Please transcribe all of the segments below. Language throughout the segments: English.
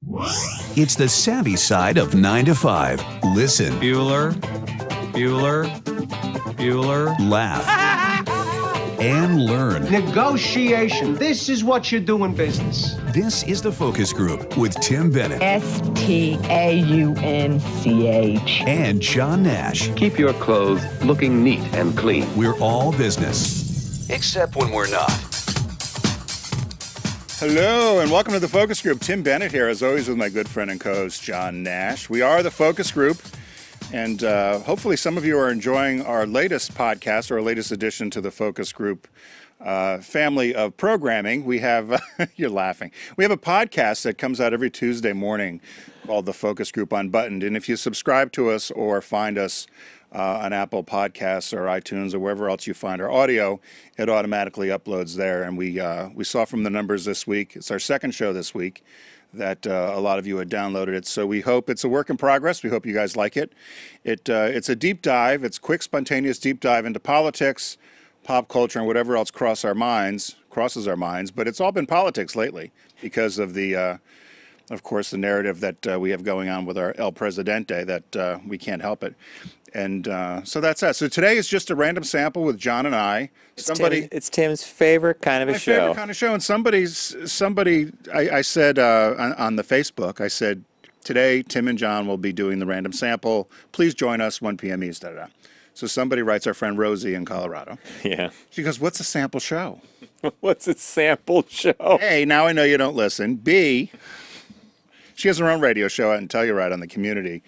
It's the savvy side of 9 to 5. Listen. Bueller. Laugh. And learn. Negotiation. This is what you do in business. This is the Focus Group with Tim Bennett. Staunch. And John Nash. Keep your clothes looking neat and clean. We're all business. Except when we're not. Hello, and welcome to the Focus Group. Tim Bennett here, as always, with my good friend and co-host, John Nash. We are the Focus Group, and hopefully some of you are enjoying our latest podcast, or our latest addition to the Focus Group family of programming. We have, you're laughing, we have a podcast that comes out every Tuesday morning called the Focus Group Unbuttoned, and if you subscribe to us or find us on Apple Podcasts or iTunes or wherever else you find our audio, it automatically uploads there. And we saw from the numbers this week, it's our second show this week, that a lot of you had downloaded it. So we hope it's a work in progress. We hope you guys like it. It's a deep dive. It's quick, spontaneous deep dive into politics, pop culture, and whatever else crosses our minds. But it's all been politics lately because of the of course, the narrative that we have going on with our El Presidente, that we can't help it. And so that's that. So today is just a random sample with John and I. It's Tim's favorite kind of a show. My favorite kind of show. And somebody, I said on the Facebook, I said, today Tim and John will be doing the random sample. Please join us 1 p.m. East. Da, da, da. So somebody writes, our friend Rosie in Colorado. Yeah. She goes, what's a sample show? What's a sample show? A, now I know you don't listen. B, she has her own radio show out in Telluride on the community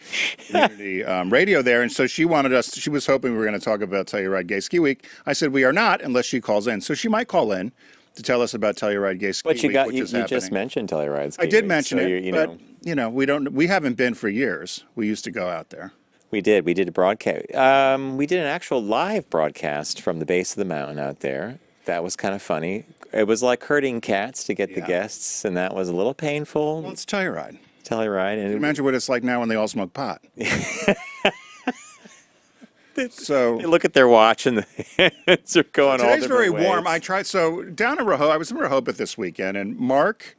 radio there, and so she was hoping we were going to talk about Telluride Gay Ski Week. I said we are not unless she calls in. So she might call in to tell us about Telluride Gay Ski Week, which is happening. You just mentioned Telluride Ski Week. I did mention it, but we haven't been for years. We used to go out there. We did a broadcast. We did an actual live broadcast from the base of the mountain out there. That was kind of funny. It was like herding cats to get the guests, and that was a little painful. Well, it's Telluride. And imagine what it's like now when they all smoke pot. So they look at their watch and the hands are going all different ways. Today's very warm. I tried. So down in Rehoboth, I was in Rehoboth this weekend, and Mark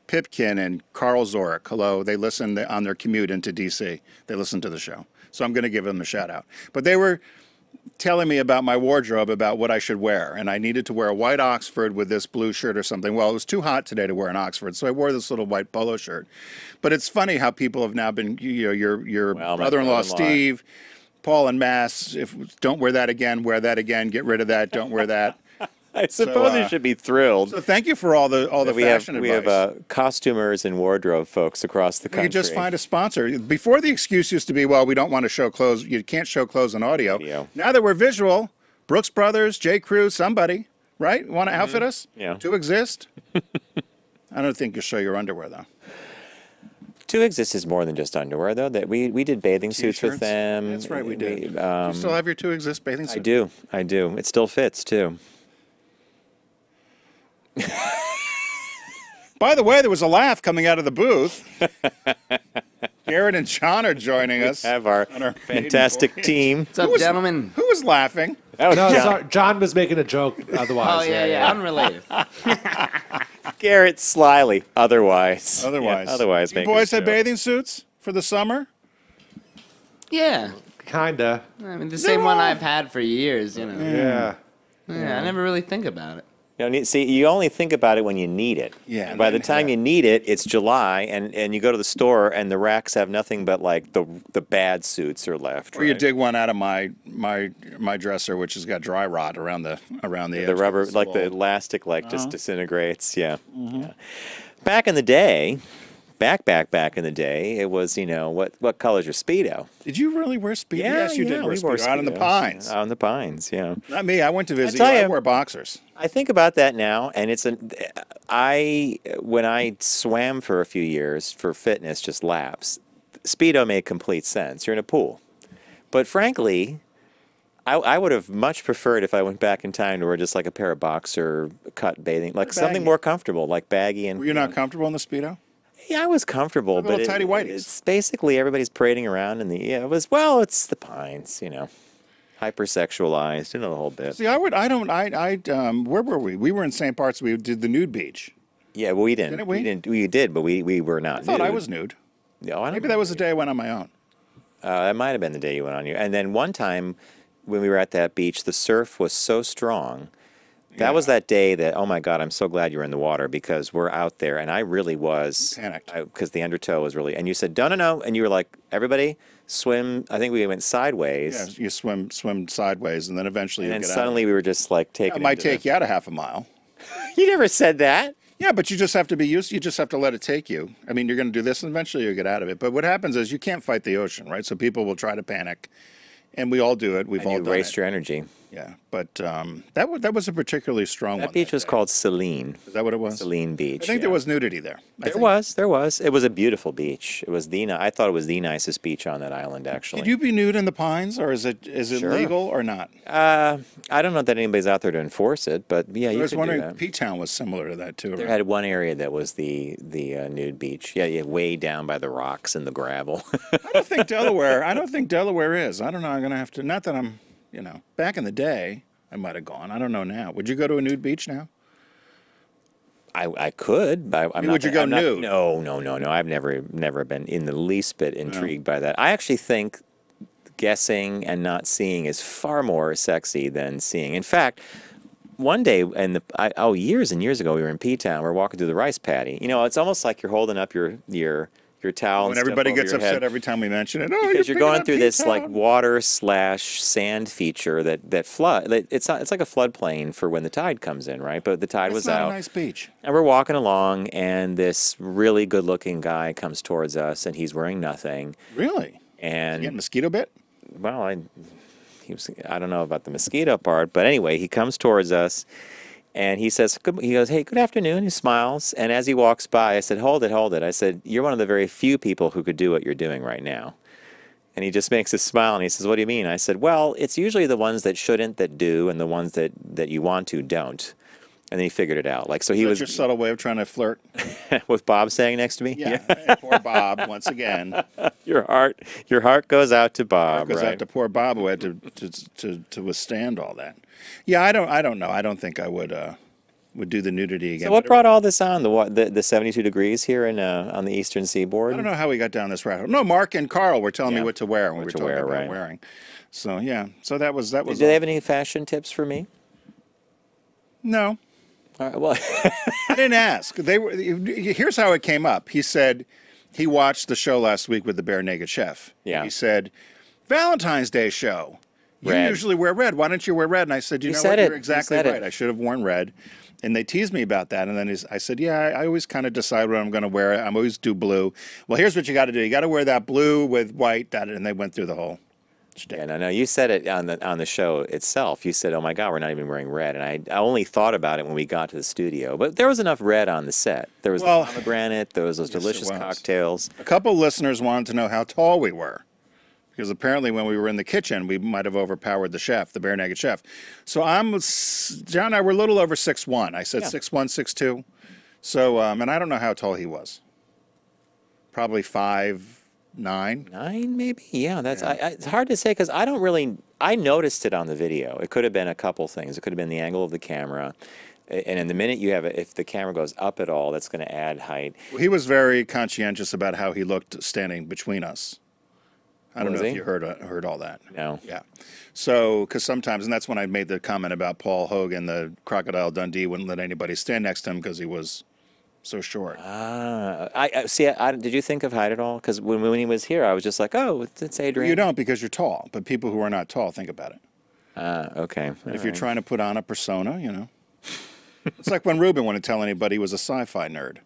Pipkin and Carl Zorich, hello, they listened on their commute into D.C. They listened to the show. So I'm going to give them a shout out. But they were telling me about my wardrobe, about what I should wear, and I needed to wear a white Oxford with this blue shirt or something. Well, it was too hot today to wear an Oxford, so I wore this little white polo shirt. But it's funny how people have now been, your brother-in-law Steve, Paul and Mass, don't wear that again, get rid of that, don't wear that. I suppose you should be thrilled. So thank you for all the fashion advice. We have costumers and wardrobe folks across the country. You just find a sponsor. Before the excuse used to be, well, we don't want to show clothes. You can't show clothes on audio. Video. Now that we're visual, Brooks Brothers, J. Crew, somebody, right? Want to outfit us? Yeah. To exist? I don't think you'll show your underwear, though. To exist is more than just underwear, though. That we did bathing suits with them. That's right, we did. Do you still have your To Exist bathing suit? I do. It still fits, too. By the way, there was a laugh coming out of the booth. Garrett and John are joining us. We have our fantastic team. What's up, gentlemen? Who was laughing? That was John. Sorry, John was making a joke otherwise. Oh, yeah. Unrelated. Garrett slyly. Otherwise. You boys had bathing suits for the summer? Yeah. Kinda. I mean, the same one I've had for years, you know. Yeah. Yeah, I never really think about it. See, you only think about it when you need it. Yeah. And by the time you need it, it's July, and you go to the store, and the racks have nothing but like the bad suits are left. Or you dig one out of my dresser, which has got dry rot around the edge. The rubber, like the elastic, just disintegrates. Yeah. Yeah. Back in the day. Back in the day, it was, what color's your Speedo? Did you really wear Speedo? Yeah, yes, you did wear Speedo. Out in the pines. Out in the pines, yeah. Not me. I went to visit you. I wore boxers. I think about that now, and when I swam for a few years for fitness, just laps, Speedo made complete sense. You're in a pool. But frankly, I would have much preferred if I went back in time to wear just like a pair of boxer cut bathing, like something more comfortable, like baggy. And were you not comfortable in the Speedo? Yeah, I was comfortable, like but tidy whities. It's basically everybody's parading around in it's the pines, hypersexualized, the whole bit. See, where were we? We were in St. Bart's. We did the nude beach. Yeah, well, we didn't. Didn't we? We did, but we were not. I thought I nude. was nude. No, I don't Maybe that was the day I went on my own. That might have been the day you went on your. And then one time when we were at that beach, the surf was so strong. That was that day that, oh my God, I'm so glad you were in the water because we're out there. And I really was. Panicked. Because the undertow was really. And you said, no, no, no. And you were like, everybody swim. I think we went sideways. Yeah, you swim sideways, and then eventually And you then get suddenly out. we were just like taking. It might take you out a half a mile. You never said that. Yeah, but you just have to be used. You just have to let it take you. I mean, you're going to do this, and eventually you'll get out of it. But what happens is you can't fight the ocean, right? So people will try to panic, and we all do it. We've all You done waste it. your energy. Yeah, but that was a particularly strong one. That beach was day. called Celine. Is that what it was? Celine Beach. I think there was nudity there. There was. It was a beautiful beach. It was I thought it was the nicest beach on that island, actually. Did you be nude in the pines, or is it Sure. legal or not? I don't know that anybody's out there to enforce it, but yeah, I you was could do wondering. that. P-Town was similar to that too. There Right? had one area that was the nude beach. Yeah, way down by the rocks and the gravel. I don't think Delaware. I don't think Delaware is. I don't know. I'm gonna have to. Not that I'm. Back in the day, I might have gone. I don't know now. Would you go to a nude beach now? I could, but I'm mean, not. would you go nude? No. I've never been in the least bit intrigued by that. I actually think guessing and not seeing is far more sexy than seeing. In fact, one day, years and years ago, we were in P-Town. We were walking through the rice paddy. It's almost like you're holding up your towel. When and everybody stuff over gets your upset head. every time we mention it. Oh, Because you're picking going up through this like P-Town. water/sand feature that flood. It's like a floodplain for when the tide comes in, right? But the tide It's was not out, a nice beach. and we're walking along, and this really good-looking guy comes towards us, and he's wearing nothing. Really? And You get mosquito bit? well, I don't know about the mosquito part, but anyway, he comes towards us. And he says, he goes, hey, good afternoon. He smiles. And as he walks by, I said, hold it. I said, you're one of the very few people who could do what you're doing right now. And he just makes a smile and he says, what do you mean? I said, well, it's usually the ones that shouldn't that do and the ones that you want to don't. And then he figured it out. Like, so he Is that was your subtle way of trying to flirt? with Bob saying next to me. Yeah. Hey, poor Bob, once again. Your heart goes out to Bob, Because I right? have to poor Bob who had to withstand all that. Yeah, I don't know. I don't think I would do the nudity again. So what But brought all this on? The 72 degrees here on the eastern seaboard? I don't know how we got down this rabbit hole. No, Mark and Carl were telling me Yeah. what to wear when we What were to talking wear, about right. wearing. So yeah, so that was. Do they have any fashion tips for me? No, All right, well, I didn't ask. Here's how it came up. He said he watched the show last week with the Bare Naked Chef. Yeah. He said, Valentine's Day show. You Red. usually wear red. Why don't you wear red? And I said, you know said what? it. You're You exactly said it. right. I should have worn red. And they teased me about that. And then I said, yeah, I always kind of decide what I'm going to wear. I always do blue. Well, here's what you got to do. You got to wear that blue with white. And they went through the whole shtick. yeah, no, you said it on the show itself. You said, "Oh my God, we're not even wearing red," and I only thought about it when we got to the studio. But there was enough red on the set. There was Well, the pomegranate. There was those there delicious was. cocktails. A couple listeners wanted to know how tall we were. Because apparently when we were in the kitchen, we might have overpowered the chef, the Bare Naked Chef. So John and I were a little over 6'1". I said Yeah. 6'1", 6'2". So, and I don't know how tall he was. Probably 5'9". 9, maybe. Yeah, that's. It's hard to say because I don't really. I noticed it on the video. It could have been a couple things. It could have been the angle of the camera, and in the minute you have it, if the camera goes up at all, that's going to add height. He was very conscientious about how he looked standing between us. I don't Was know if he? you heard all that. No. Yeah. So, because sometimes, and that's when I made the comment about Paul Hogan, the Crocodile Dundee wouldn't let anybody stand next to him because he was so short. I see. Did you think of height at all? Because when he was here, I was just like, oh, it's Adrian. You don't because you're tall, but people who are not tall think about it. Okay. If you're trying to put on a persona, it's like when Ruben wanted to tell anybody he was a sci-fi nerd.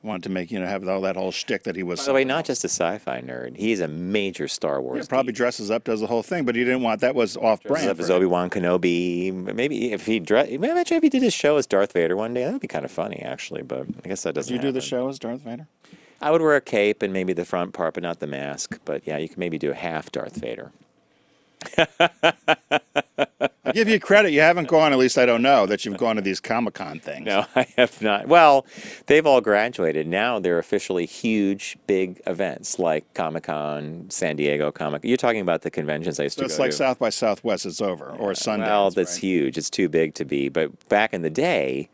Wanted to make, have all that whole shtick that he was. By the way, not just a sci-fi nerd. He's a major Star Wars. Yeah, probably geek. dresses up, does the whole thing, but he didn't want that was off-brand. Dresses up as for him. Obi-Wan Kenobi. Maybe if imagine if he did his show as Darth Vader one day. That would be kind of funny, actually. But I guess that doesn't. Did you do the happen. show as Darth Vader? I would wear a cape and maybe the front part, but not the mask. But yeah, you can maybe do a half Darth Vader. I give you credit. You haven't gone, at least I don't know, that you've gone to these Comic-Con things. No, I have not. Well, they've all graduated. Now they're officially huge, big events like Comic-Con, San Diego Comic. You're talking about the conventions I used So to it's go like to. South by Southwest, it's over, or Sundance. Well, that's right? huge. It's too big to be. But back in the day,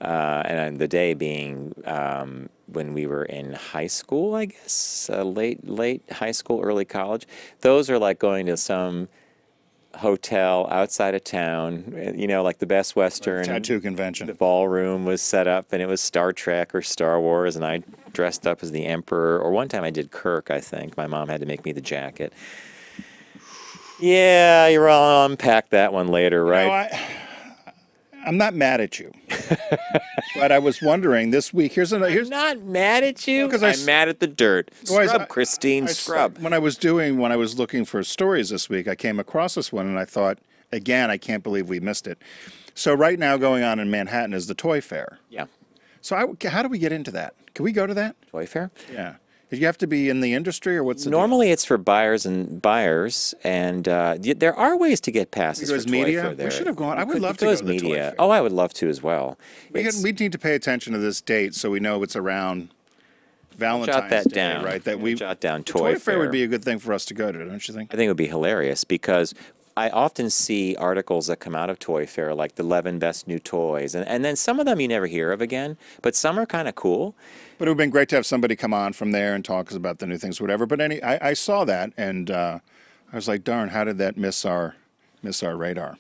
and the day being when we were in high school, I guess, late high school, early college. Those are like going to some hotel outside of town, like the Best Western. Tattoo convention. The ballroom was set up, and it was Star Trek or Star Wars, and I dressed up as the Emperor. Or one time I did Kirk, I think. My mom had to make me the jacket. Yeah, you're all unpack that one later, right? I'm not mad at you, but I was wondering this week. I'm not mad at you. Because I'm mad at the dirt. Scrub, Christine, scrub. When I was looking for stories this week, I came across this one, and I thought, again, I can't believe we missed it. So right now, going on in Manhattan is the Toy Fair. Yeah. So how do we get into that? Can we go to that? Toy Fair? Yeah. Do you have to be in the industry, or what's the Normally it's for buyers, and there are ways to get passes for Toy media. Fair there. We should have gone. I would love to go to the Toy Fair. Oh, I would love to as well. We need to pay attention to this date so we know it's around Valentine's jot that Day, down. right? Jot down Toy Fair. Fair would be a good thing for us to go to, don't you think? I think it would be hilarious because I often see articles that come out of Toy Fair, like the 11 best new toys, and then some of them you never hear of again, but some are kind of cool. But it would have been great to have somebody come on from there and talk about the new things, whatever. But I saw that, and I was like, darn, how did that miss our radar?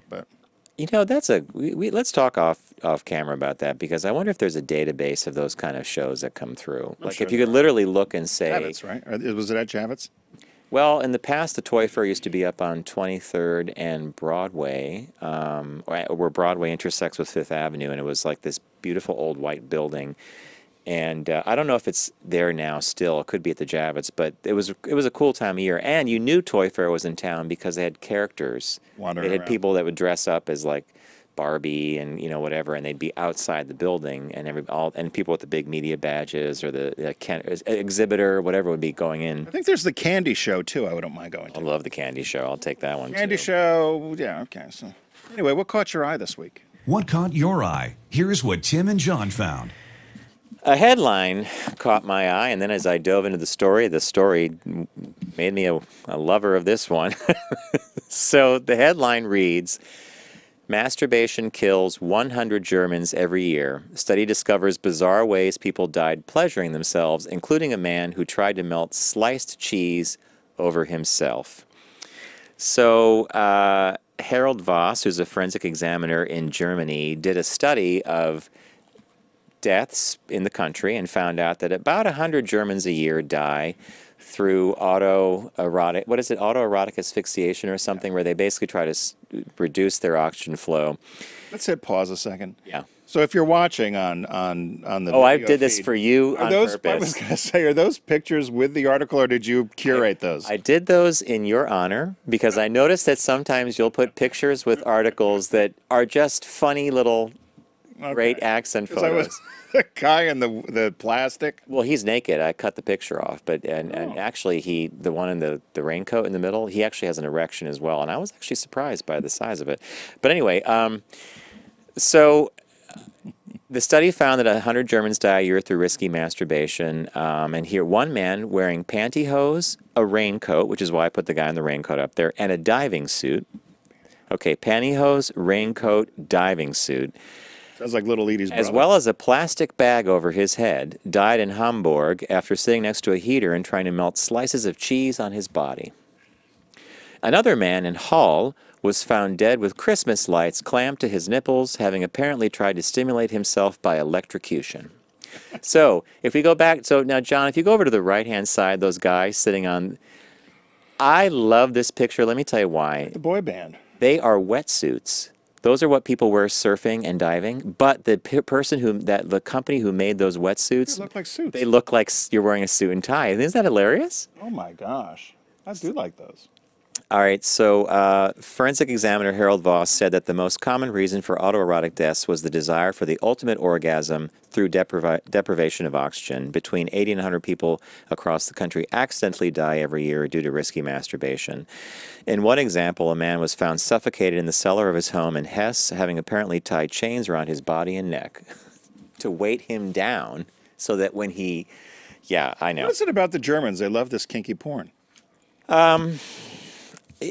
But let's talk off camera about that, because I wonder if there's a database of those kind of shows that come through. Like sure if you could literally look and say, Javits, right? Was it at Javits? Well, in the past, the Toy Fair used to be up on 23rd and Broadway, where Broadway intersects with Fifth Avenue, and it was like this beautiful old white building. And I don't know if it's there now still. It could be at the Javits, but it was a cool time of year. And you knew Toy Fair was in town because they had characters. Wandering They had around. people that would dress up as like Barbie and whatever, and they'd be outside the building, and people with the big media badges or the exhibitor, whatever, would be going in. I think there's the candy show too. I wouldn't mind going to. I love the candy show. I'll take that one. Candy too. show, yeah, okay. So anyway, what caught your eye this week? What caught your eye? Here's what Tim and John found. A headline caught my eye, and then as I dove into the story made me a lover of this one. So the headline reads, "Masturbation kills 100 Germans every year. Study discovers bizarre ways people died pleasuring themselves, including a man who tried to melt sliced cheese over himself." So Harold Voss, who's a forensic examiner in Germany, did a study of deaths in the country and found out that about 100 Germans a year die through autoerotic asphyxiation or something, where they basically try to reduce their oxygen flow. Let's hit pause a second. Yeah. So if you're watching on the I video did this feed, for you on I was purpose. going to say, are those pictures with the article, or did you curate those? I did those in your honor because I noticed that sometimes you'll put pictures with articles that are just funny little great accent 'Cause I photos. was the guy in the plastic. Well, he's naked. I cut the picture off, and actually the one in the raincoat in the middle, he actually has an erection as well, and I was actually surprised by the size of it. But anyway, so the study found that 100 Germans die a year through risky masturbation, and here one man wearing pantyhose, a raincoat, which is why I put the guy in the raincoat up there, and a diving suit. Okay, pantyhose, raincoat, diving suit. Sounds like Little Edie's brother. As well as a plastic bag over his head, died in Hamburg after sitting next to a heater and trying to melt slices of cheese on his body. Another man in Hull was found dead with Christmas lights clamped to his nipples, having apparently tried to stimulate himself by electrocution. So, if we go back, now, John, if you go over to the right-hand side, those guys sitting on, I love this picture. Let me tell you why. The boy band. They are wetsuits. Those are what people wear surfing and diving. But the the company who made those wetsuits, They look like suits. they look like you're wearing a suit and tie. Isn't that hilarious? Oh my gosh. I do like those. All right, so forensic examiner Harold Voss said that the most common reason for autoerotic deaths was the desire for the ultimate orgasm through deprivation of oxygen. Between 80 and 100 people across the country accidentally die every year due to risky masturbation. In one example, a man was found suffocated in the cellar of his home in Hesse, having apparently tied chains around his body and neck to weight him down so that when he... Yeah, I know. What is it about the Germans? They love this kinky porn.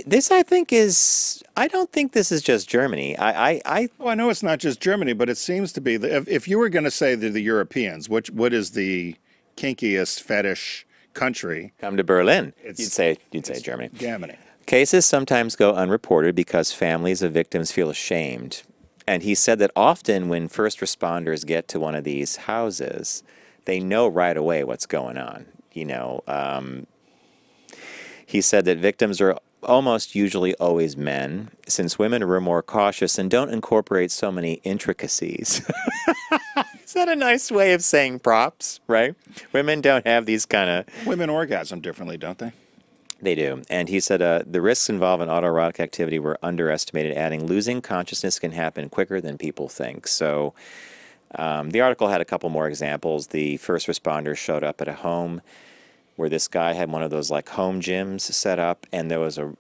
This, I think, is. I don't think this is just Germany. Well, I know it's not just Germany, but it seems to be. If you were going to say the Europeans, what is the kinkiest fetish country? Come to Berlin. It's- You'd say Germany. Germany. Cases sometimes go unreported because families of victims feel ashamed. And he said that often when first responders get to one of these houses, they know right away what's going on. He said that victims are almost usually always men, since women are more cautious and don't incorporate so many intricacies. Is that a nice way of saying props, right? Women don't have these kind of... Women orgasm differently, don't they? They do. And he said the risks involved in autoerotic activity were underestimated, adding losing consciousness can happen quicker than people think. So the article had a couple more examples. The first responders showed up at a home where this guy had one of those like home gyms set up, and there was a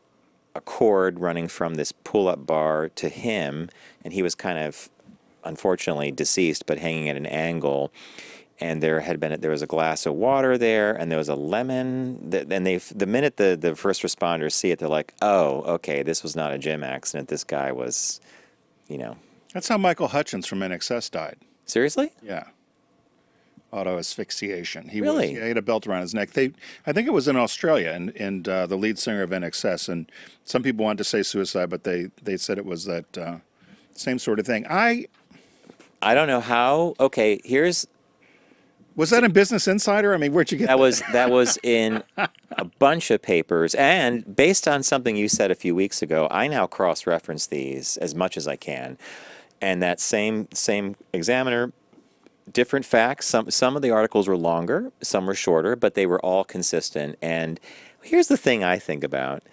cord running from this pull-up bar to him, and he was kind of, unfortunately, deceased, but hanging at an angle. And there was a glass of water there, and there was a lemon. And the minute the first responders see it, they're like, "Oh, okay, this was not a gym accident. This guy was, That's how Michael Hutchins from NXS died. Seriously? Yeah. Auto asphyxiation. He Really? he had a belt around his neck. I think it was in Australia, and the lead singer of NXS. And some people wanted to say suicide, but they said it was that same sort of thing. I don't know how. Okay, Was that in Business Insider? I mean, where'd you get that? That was in a bunch of papers, and based on something you said a few weeks ago, I now cross-reference these as much as I can. And that same examiner, different facts. Some of the articles were longer, some were shorter, but they were all consistent. And here's the thing I think about: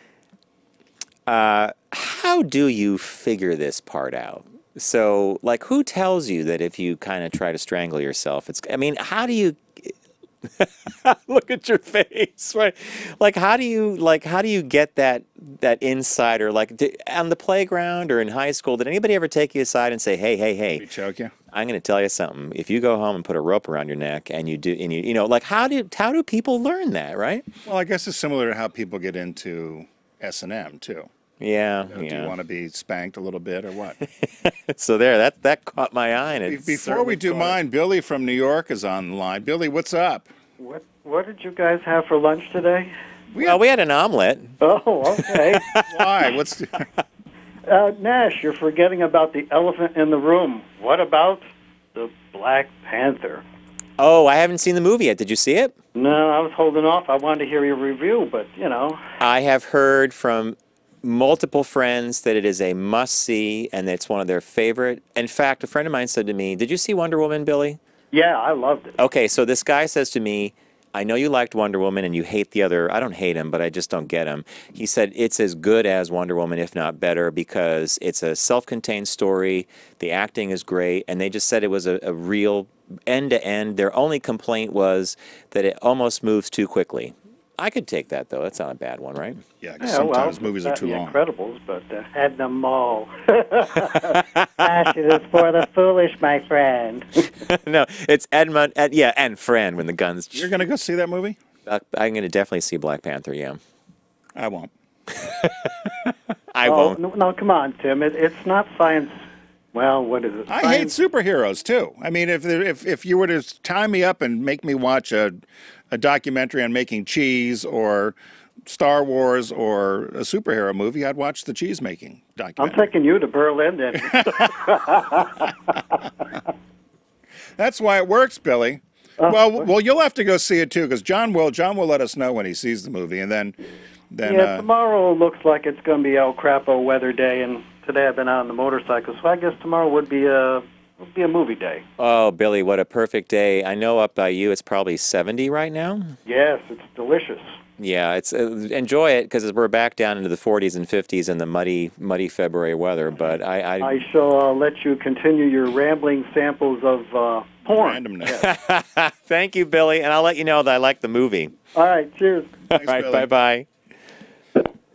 how do you figure this part out? So, like, who tells you that if you kind of try to strangle yourself, how do you look at your face, right? Like, how do you get that insider? Like, on the playground or in high school, did anybody ever take you aside and say, hey, Did he choke you? I'm going to tell you something. If you go home and put a rope around your neck and like, how do people learn that, right? Well, I guess it's similar to how people get into S&M too. Yeah, Do you want to be spanked a little bit or what? So there, that caught my eye. And Before we do mine, Billy from New York is on the line. Billy, what's up? What did you guys have for lunch today? We had an omelet. Oh, okay. Why? Nash, you're forgetting about the elephant in the room. What about the Black Panther? Oh, I haven't seen the movie yet. Did you see it? No, I was holding off. I wanted to hear your review, but, I have heard from multiple friends that it is a must-see, and it's one of their favorite. In fact, a friend of mine said to me, "Did you see Wonder Woman, Billy?" Yeah, I loved it. Okay, so this guy says to me, "I know you liked Wonder Woman and you hate the other." I don't hate him, but I just don't get him. He said it's as good as Wonder Woman, if not better, because it's a self-contained story. The acting is great, and they just said it was a real end-to-end. Their only complaint was that it almost moves too quickly. I could take that, though. That's not a bad one, right? Yeah, 'cause sometimes movies are too The long. Incredibles, but had them all. Passion is for the foolish, my friend. No, it's Edmund, and Friend when the guns... You're going to go see that movie? I'm going to definitely see Black Panther, yeah. I won't. I won't. No, come on, Tim. It's not science. Well, what is it? I hate superheroes, too. I mean, if you were to tie me up and make me watch a documentary on making cheese or Star Wars or a superhero movie, I'd watch the cheese making documentary. I'm taking you to Berlin then. That's why it works, Billy. Well, you'll have to go see it too, because John will let us know when he sees the movie, and then tomorrow looks like it's going to be El Crapo weather day, and today I've been out on the motorcycle, so I guess tomorrow would be a movie day. Oh, Billy, what a perfect day. I know up by you it's probably 70 right now. Yes, it's delicious. Yeah, it's enjoy it because we're back down into the 40s and 50s in the muddy February weather. But I shall let you continue your rambling samples of porn. Randomness. Thank you, Billy, and I'll let you know that I like the movie. All right, cheers. All right, Billy. bye-bye.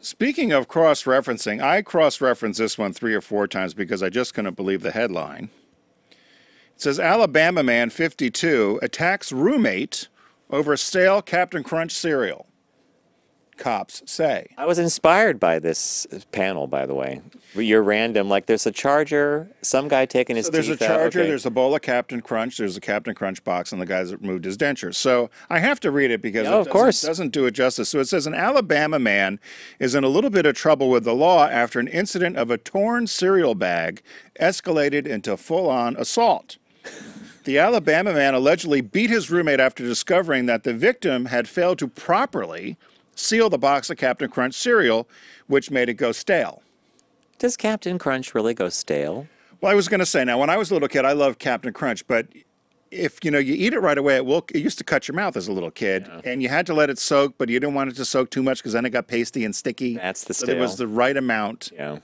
Speaking of cross-referencing, I cross-referenced this one 3 or 4 times because I just couldn't believe the headline. It says, Alabama man 52 attacks roommate over stale Captain Crunch cereal. cops say. I was inspired by this panel, by the way. You're random. Like, there's a charger, some guy taking his There's teeth a charger, out. Okay. there's a bowl of Captain Crunch, there's a Captain Crunch box, and the guys that removed his dentures. So I have to read it because of course. Doesn't do it justice. So it says, an Alabama man is in a little bit of trouble with the law after an incident of a torn cereal bag escalated into full-on assault. The Alabama man allegedly beat his roommate after discovering that the victim had failed to properly seal the box of Captain Crunch cereal, which made it go stale. Does Captain Crunch really go stale? Well, I was going to say, now, when I was a little kid, I loved Captain Crunch, but if, you eat it right away, it used to cut your mouth as a little kid, and you had to let it soak, but you didn't want it to soak too much because then it got pasty and sticky. That's the So it was the right amount. Yeah.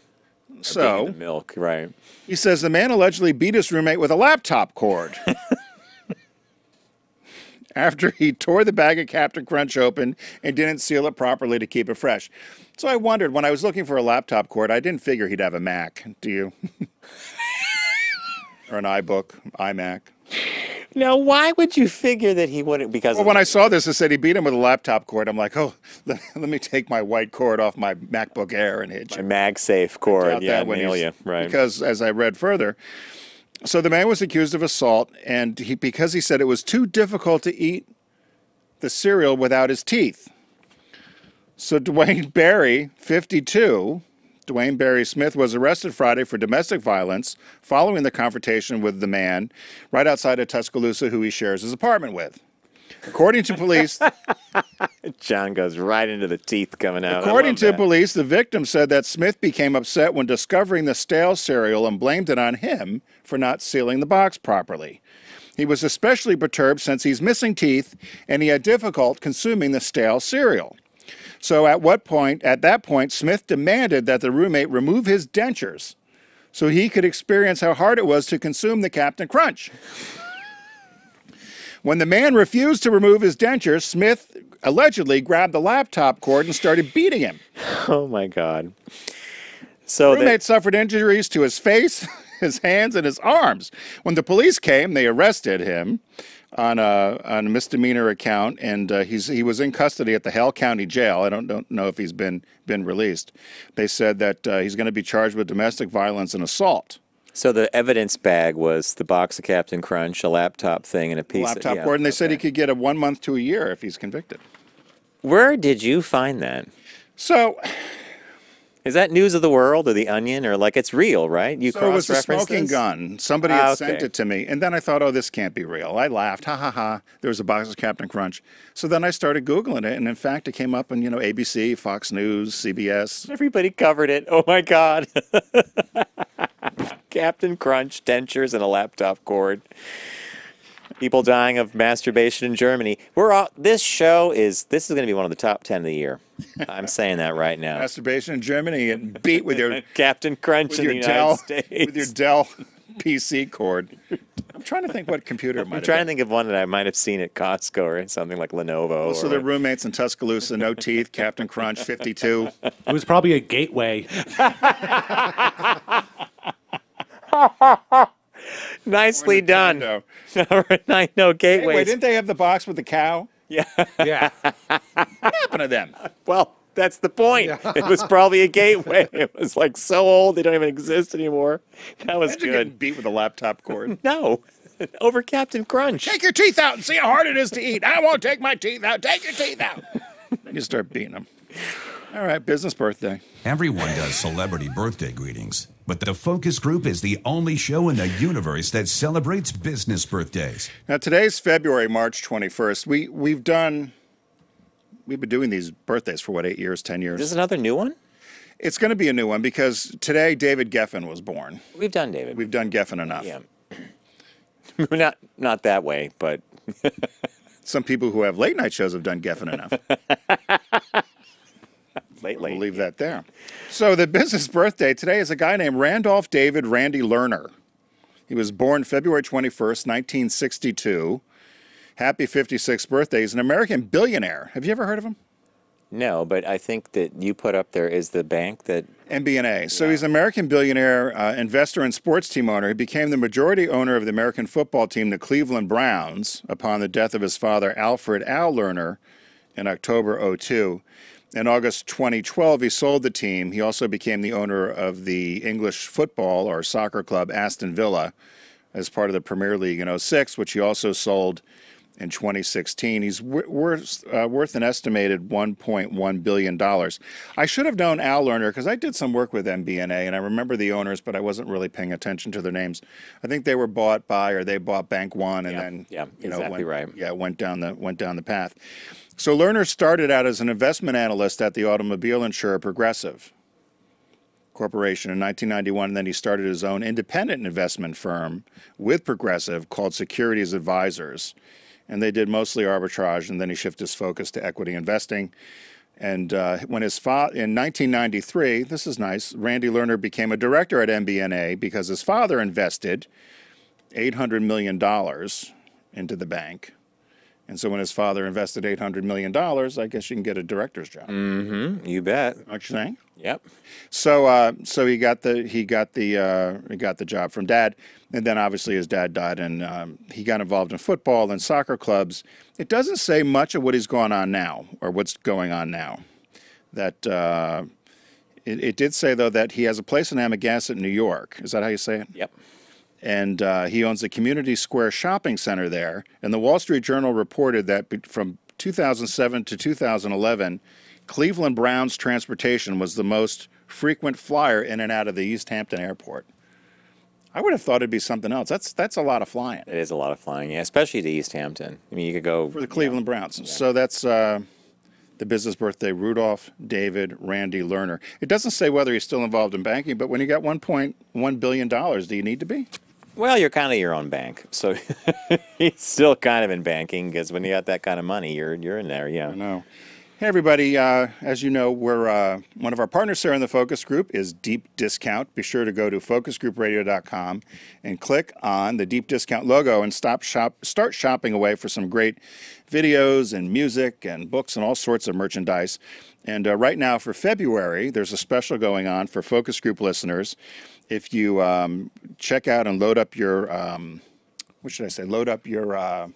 So, the milk, right. He says the man allegedly beat his roommate with a laptop cord. After he tore the bag of Captain Crunch open and didn't seal it properly to keep it fresh. So I wondered, when I was looking for a laptop cord, I didn't figure he'd have a Mac. Do you? Or an iMac. Now, why would you figure that he wouldn't? Because when I saw this, it said he beat him with a laptop cord. I'm like, oh, let me take my white cord off my MacBook Air and hit you. MagSafe cord, yeah, nail you, right. Because, as I read further, so the man was accused of assault, and because he said it was too difficult to eat the cereal without his teeth. So Dwayne Barry, 52, Dwayne Barry Smith, was arrested Friday for domestic violence following the confrontation with the man right outside of Tuscaloosa, who he shares his apartment with. According to police... John goes right into the teeth coming out. According to police, the victim said that Smith became upset when discovering the stale cereal and blamed it on him for not sealing the box properly. He was especially perturbed since he's missing teeth and he had difficulty consuming the stale cereal. So at that point, Smith demanded that the roommate remove his dentures so he could experience how hard it was to consume the Captain Crunch. When the man refused to remove his dentures, Smith allegedly grabbed the laptop cord and started beating him. Oh, my God. So the roommate suffered injuries to his face, his hands, and his arms. When the police came, they arrested him on a misdemeanor account, and he was in custody at the Hale County Jail. I don't know if he's been released. They said that he's going to be charged with domestic violence and assault. So the evidence bag was the box of Captain Crunch, a laptop thing, and a piece of... laptop cord, and they said he could get a 1 month to a year if he's convicted. Where did you find that? So... Is that News of the World or The Onion, or like it's real, right? You so it was a cross-reference smoking this? gun. Somebody had sent it to me, and then I thought, oh, this can't be real. I laughed, ha ha ha. There was a box of Captain Crunch. So then I started Googling it, and in fact, it came up on ABC, Fox News, CBS. Everybody covered it. Oh my God. Captain Crunch, dentures, and a laptop cord. People dying of masturbation in Germany. This is going to be one of the top 10 of the year. I'm saying that right now. Masturbation in Germany and beat with your Captain Crunch in the United States. With your Dell PC cord. I'm trying to think what computer it might have been. I'm trying to think of one that I might have seen at Costco or something like Lenovo. So they're roommates in Tuscaloosa, no teeth, Captain Crunch, 52. It was probably a gateway. Nicely done. I know, gateways. Hey, wait, didn't they have the box with the cow? Yeah. Yeah. What happened to them? Well, that's the point. Yeah. It was probably a gateway. It was like so old they don't even exist anymore. That was Imagine good. Getting beat with a laptop cord. No. Over Captain Crunch. Take your teeth out and see how hard it is to eat. I won't take my teeth out. Take your teeth out. Then you start beating them. All right, business birthday. Everyone does celebrity birthday greetings, but the Focus Group is the only show in the universe that celebrates business birthdays. Now, today's February, March 21st. We've been doing these birthdays for, 8 years, 10 years? Is this another new one? It's going to be a new one because today David Geffen was born. We've done David. We've done Geffen enough. Yeah. Not that way, but... Some people who have late-night shows have done Geffen enough. Late. We'll leave that there. So the business birthday today is a guy named Randolph David Randy Lerner. He was born February 21st, 1962. Happy 56th birthday. He's an American billionaire. Have you ever heard of him? No, but I think that you put up there is the bank that... MBNA. So he's an American billionaire, investor and sports team owner. He became the majority owner of the American football team, the Cleveland Browns, upon the death of his father, Alfred Al Lerner, in October '02. In August 2012, he sold the team. He also became the owner of the English football or soccer club Aston Villa as part of the Premier League in '06, which he also sold in 2016. He's worth an estimated $1.1 billion. I should have known Al Lerner because I did some work with MBNA, and I remember the owners, but I wasn't really paying attention to their names. I think they were bought by, or they bought Bank One, and then exactly right. Yeah, went down the path. So Lerner started out as an investment analyst at the automobile insurer Progressive Corporation in 1991, and then he started his own independent investment firm with Progressive called Securities Advisors. And they did mostly arbitrage, and then he shifted his focus to equity investing. And when his father, in 1993, this is nice, Randy Lerner became a director at MBNA because his father invested $800 million into the bank. And so when his father invested $800 million, I guess you can get a director's job. Mm-hmm. You bet. Aren't you saying? Yep. So he got the job from Dad, and then obviously his dad died, and he got involved in football and soccer clubs. It doesn't say much of what he's going on now or what's going on now. That it did say though that he has a place in Amagansett, New York. Is that how you say it? Yep. And he owns a community square shopping center there. And the Wall Street Journal reported that from 2007 to 2011, Cleveland Browns transportation was the most frequent flyer in and out of the East Hampton airport. I would have thought it'd be something else. That's a lot of flying. It is a lot of flying, yeah, especially to East Hampton. I mean, you could go for the Cleveland Browns. Yeah. So that's the business birthday, Rudolph David Randy Lerner. It doesn't say whether he's still involved in banking, but when you got $1.1 billion, do you need to be? Well, you're kind of your own bank, so he's still kind of in banking because when you got that kind of money, you're in there, yeah. I know. Hey, everybody. As you know, we're one of our partners here in the Focus Group is Deep Discount. Be sure to go to focusgroupradio.com and click on the Deep Discount logo and start shopping away for some great videos and music and books and all sorts of merchandise. And right now for February, there's a special going on for Focus Group listeners. If you check out and load up your, load up your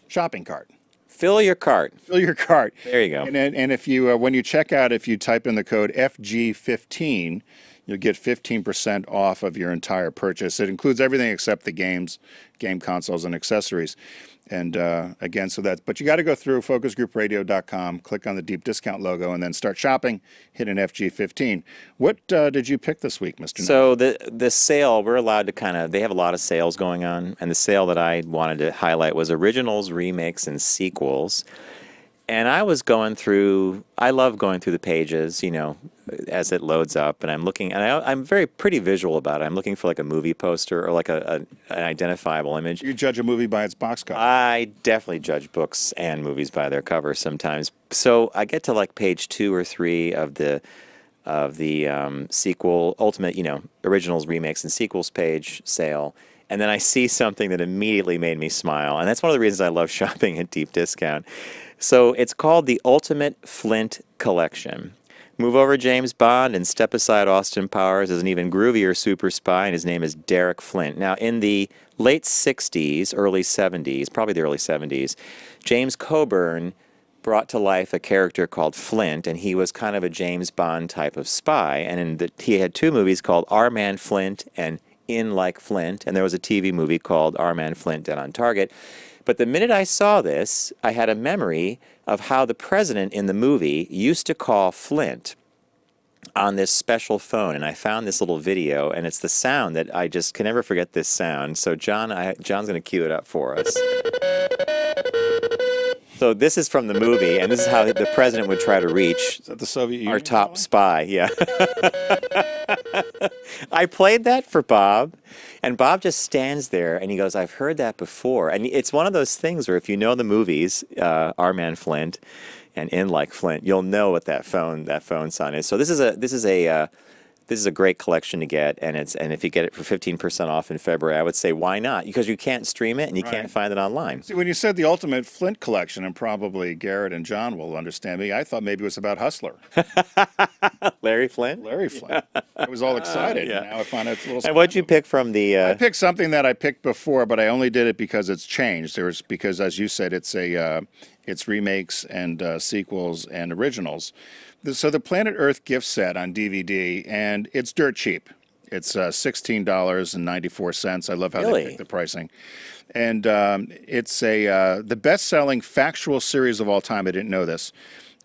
shopping cart. Fill your cart. Fill your cart. There you go. And if you, when you check out, if you type in the code FG15, you'll get 15% off of your entire purchase. It includes everything except the games, game consoles, and accessories. And again, but you got to go through focusgroupradio.com, click on the Deep Discount logo, and then start shopping, hit an FG15. What did you pick this week, Mr. So the sale, we're allowed to they have a lot of sales going on, and the sale that I wanted to highlight was originals, remakes, and sequels. And I was going through, I love going through the pages, you know, as it loads up, and I'm looking, and I'm pretty visual about it. I'm looking for like a movie poster or like an identifiable image. You judge a movie by its box cover. I definitely judge books and movies by their cover sometimes. So I get to like page 2 or 3 of the sequel, ultimate, you know, originals, remakes, and sequels page sale. And then I see something that immediately made me smile. And that's one of the reasons I love shopping at Deep Discount. So it's called the Ultimate Flint Collection. Move over James Bond and step aside Austin Powers as an even groovier super spy, and his name is Derek Flint. Now, in the late 60s, early 70s, probably the early 70s, James Coburn brought to life a character called Flint, and he was kind of a James Bond type of spy. And he had 2 movies called Our Man Flint and In Like Flint, and there was a TV movie called Our Man Flint Dead on Target. But the minute I saw this, I had a memory of how the president in the movie used to call Flint on this special phone, and I found this little video, and it's the sound that I just can never forget this sound. So John's going to cue it up for us. So this is from the movie, and this is how the president would try to reach the Soviet Union, our top spy. Yeah. I played that for Bob, and Bob just stands there, and he goes, "I've heard that before." And it's one of those things where if you know the movies, Our Man Flint and In Like Flint, you'll know what that phone sound is. So this is a great collection to get, and if you get it for 15% off in February, I would say why not? Because you can't stream it and you can't find it online. See, when you said the Ultimate Flint Collection, and probably Garrett and John will understand me, I thought maybe it was about Hustler. Larry Flint? Larry Flint. I was all excited. Yeah. Now I find it's a little. And what'd you pick from the? I picked something that I picked before, but I only did it because it's changed. Because, as you said, it's It's remakes and sequels and originals. So the Planet Earth gift set on DVD, and it's dirt cheap. It's $16.94. I love how Really? they pick the pricing. And it's the best-selling factual series of all time. I didn't know this.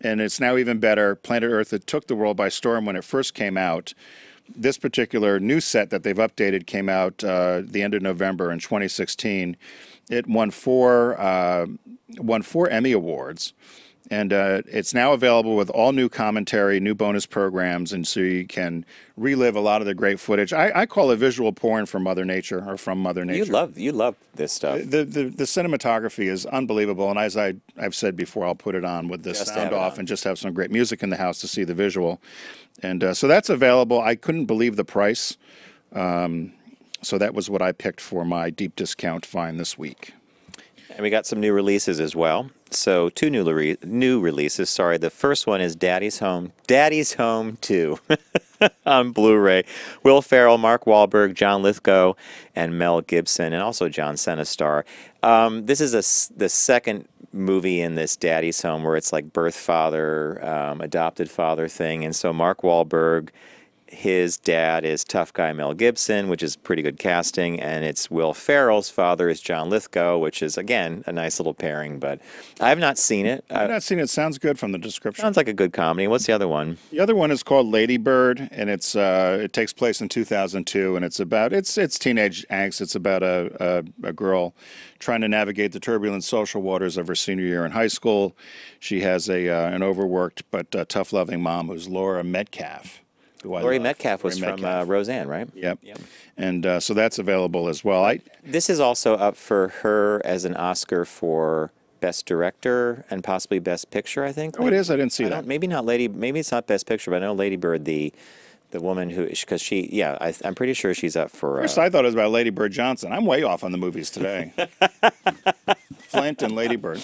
And it's now even better. Planet Earth, it took the world by storm when it first came out. This particular new set that they've updated came out the end of November in 2016. It won four Emmy Awards. And it's now available with all new commentary, new bonus programs, and so you can relive a lot of the great footage. I call it visual porn from Mother Nature, or from Mother Nature. You love this stuff. The cinematography is unbelievable, and as I've said before, I'll put it on with the sound off and just have some great music in the house to see the visual. And so that's available. I couldn't believe the price, so that was what I picked for my deep discount find this week. And we got some new releases as well. So two new releases. Sorry, the first one is Daddy's Home 2 on Blu-ray. Will Ferrell, Mark Wahlberg, John Lithgow, and Mel Gibson, and also John Cena star. This is the second movie in this Daddy's Home where it's like birth father, adopted father thing. And so Mark Wahlberg, his dad is tough guy Mel Gibson, which is pretty good casting, and it's Will Ferrell's father is John Lithgow, which is, again, a nice little pairing, but I have not seen it. I've not seen it. Sounds good from the description. Sounds like a good comedy. What's the other one? The other one is called Lady Bird, and it takes place in 2002, and it's teenage angst. It's about a girl trying to navigate the turbulent social waters of her senior year in high school. She has an overworked but tough-loving mom who's Laura Metcalf. Laurie Metcalf was from Roseanne, right? Yep. And so that's available as well. This is also up for her as an Oscar for Best Director and possibly Best Picture, I think. Oh, it is? I didn't see that. Maybe it's not Best Picture, but I know Lady Bird, the woman who, because I'm pretty sure she's up for... First, I thought it was about Lady Bird Johnson. I'm way off on the movies today. Flint and Lady Bird.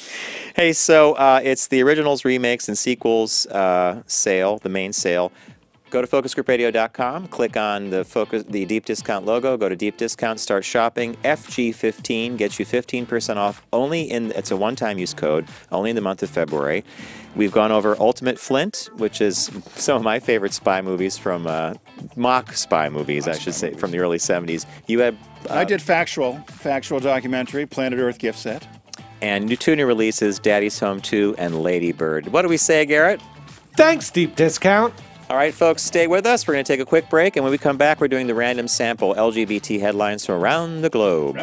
Hey, so it's the originals, remakes, and sequels sale, the main sale. Go to focusgroupradio.com, click on the deep discount logo, go to deep discount, start shopping. FG15 gets you 15% off it's a one-time use code, only in the month of February. We've gone over Ultimate Flint, which is some of my favorite spy movies from mock spy movies, I should say, from the early 70s. You had I did factual documentary, Planet Earth gift set. And two new releases, Daddy's Home 2 and Lady Bird. What do we say, Garrett? Thanks, Deep Discount. All right, folks, stay with us. We're going to take a quick break, and when we come back, we're doing the random sample LGBT headlines from around the globe.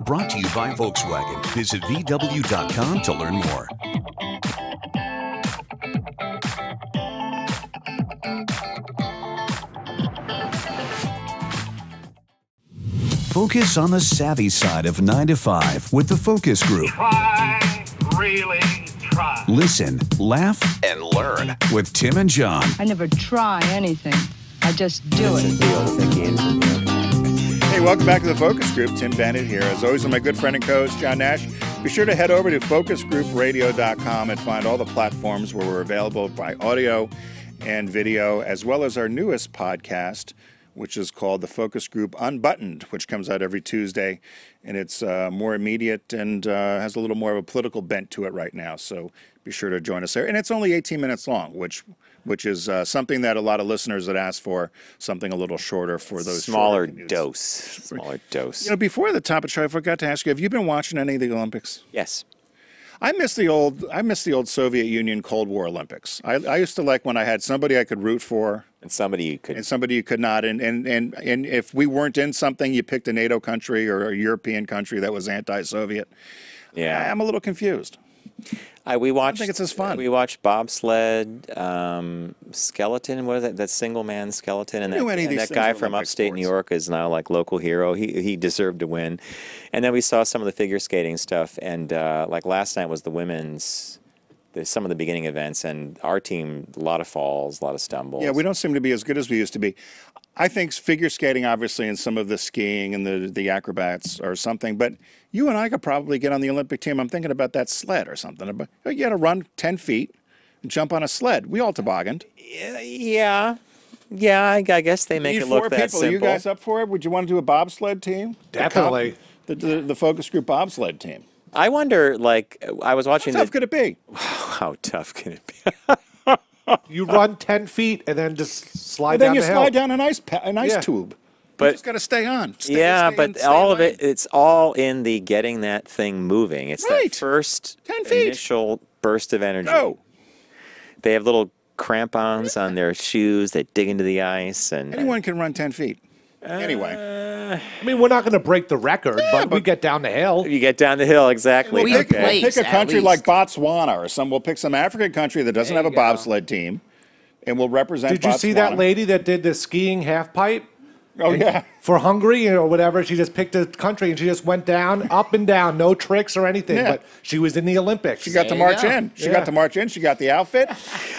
Brought to you by Volkswagen. Visit VW.com to learn more. Focus on the savvy side of 9 to 5 with the Focus Group. Try, really try. Listen, laugh, and learn with Tim and John. I never try anything. I just do it. Hey, welcome back to the Focus Group. Tim Bennett here. As always, with my good friend and co-host, John Nash. Be sure to head over to focusgroupradio.com and find all the platforms where we're available by audio and video, as well as our newest podcast, which is called the Focus Group Unbuttoned, which comes out every Tuesday. And it's more immediate and has a little more of a political bent to it right now. So be sure to join us there. And it's only 18 minutes long, which is something that a lot of listeners had asked for, something a little shorter for those smaller dose. You know, before the top of the show, I forgot to ask you, have you been watching any of the Olympics? Yes. I miss the old Soviet Union Cold War Olympics. I used to like when I had somebody I could root for. And somebody you could not. And if we weren't in something, you picked a NATO country or a European country that was anti-Soviet. Yeah. I'm a little confused. I think it's as fun. We watched bobsled, skeleton. What is that? That single man skeleton, and that guy from upstate New York is now like local hero. He deserved to win. And then we saw some of the figure skating stuff, and like last night was the women's. Some of the beginning events, and our team, a lot of falls, a lot of stumbles. Yeah, we don't seem to be as good as we used to be. I think figure skating, obviously, and some of the skiing and the acrobats or something, but you and I could probably get on the Olympic team. I'm thinking about that sled or something. You got to run 10 feet and jump on a sled. We all tobogganed. Yeah. Yeah, I guess they make Need it look 4 that people. simple. Are you guys up for it? Would you want to do a bobsled team? Definitely. The focus group bobsled team. I wonder, like, I was watching How tough could it be? How tough can it be? You run 10 feet and then just slide And then down you the hill. slide down an ice Yeah. tube. But you just got to stay on. Yeah, but all of it's all in the getting that thing moving. It's Right. that first 10 feet. initial burst of energy. Go. They have little crampons on their shoes that dig into the ice, and Anyone can run 10 feet. Anyway. I mean, we're not going to break the record, but we get down the hill. you get down the hill exactly. We Okay. play- Pick a at country least. like Botswana or some. We'll pick some African country that doesn't There have a you go. bobsled team, and we'll represent. Did you see that Botswana. lady that did the skiing half pipe? Oh yeah. For Hungary or whatever, she just picked a country and she just went down, up and down, no tricks or anything. Yeah. But she was in the Olympics. She got to There you march go. in. She Yeah. got to march in. She got the outfit.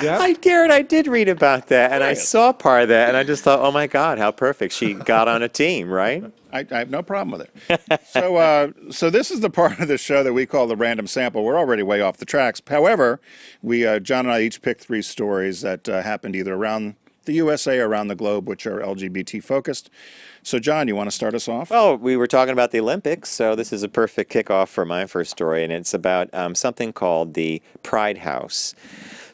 Yeah. Garrett, I did read about that, and I Yes. saw part of that, and I just thought, oh my God, how perfect. She got on a team, right? I have no problem with it. So this is the part of the show that we call the random sample. We're already way off the tracks. However, John and I each picked 3 stories that happened either around the USA or around the globe, which are LGBT focused. So, John, you want to start us off? Well, we were talking about the Olympics, so this is a perfect kickoff for my first story, and it's about something called the Pride House.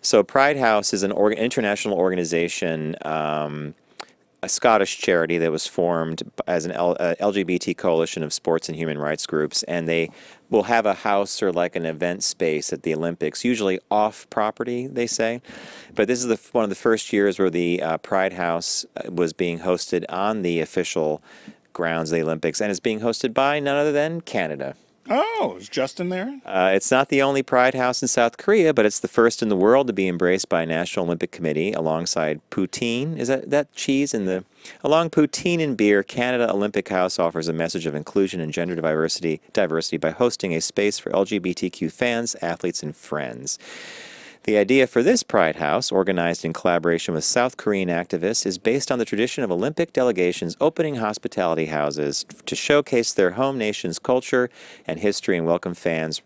So Pride House is an international organization, a Scottish charity that was formed as an LGBT coalition of sports and human rights groups, and they will have a house or like an event space at the Olympics, usually off property, they say. But this is one of the first years where the Pride House was being hosted on the official grounds of the Olympics, and it's being hosted by none other than Canada. Oh, is Justin there? It's not the only Pride House in South Korea, but it's the first in the world to be embraced by a National Olympic Committee alongside poutine. Is that cheese in the... Along poutine and beer, Canada Olympic House offers a message of inclusion and gender diversity by hosting a space for LGBTQ fans, athletes, and friends. The idea for this Pride House, organized in collaboration with South Korean activists, is based on the tradition of Olympic delegations opening hospitality houses to showcase their home nation's culture and history and welcome fans.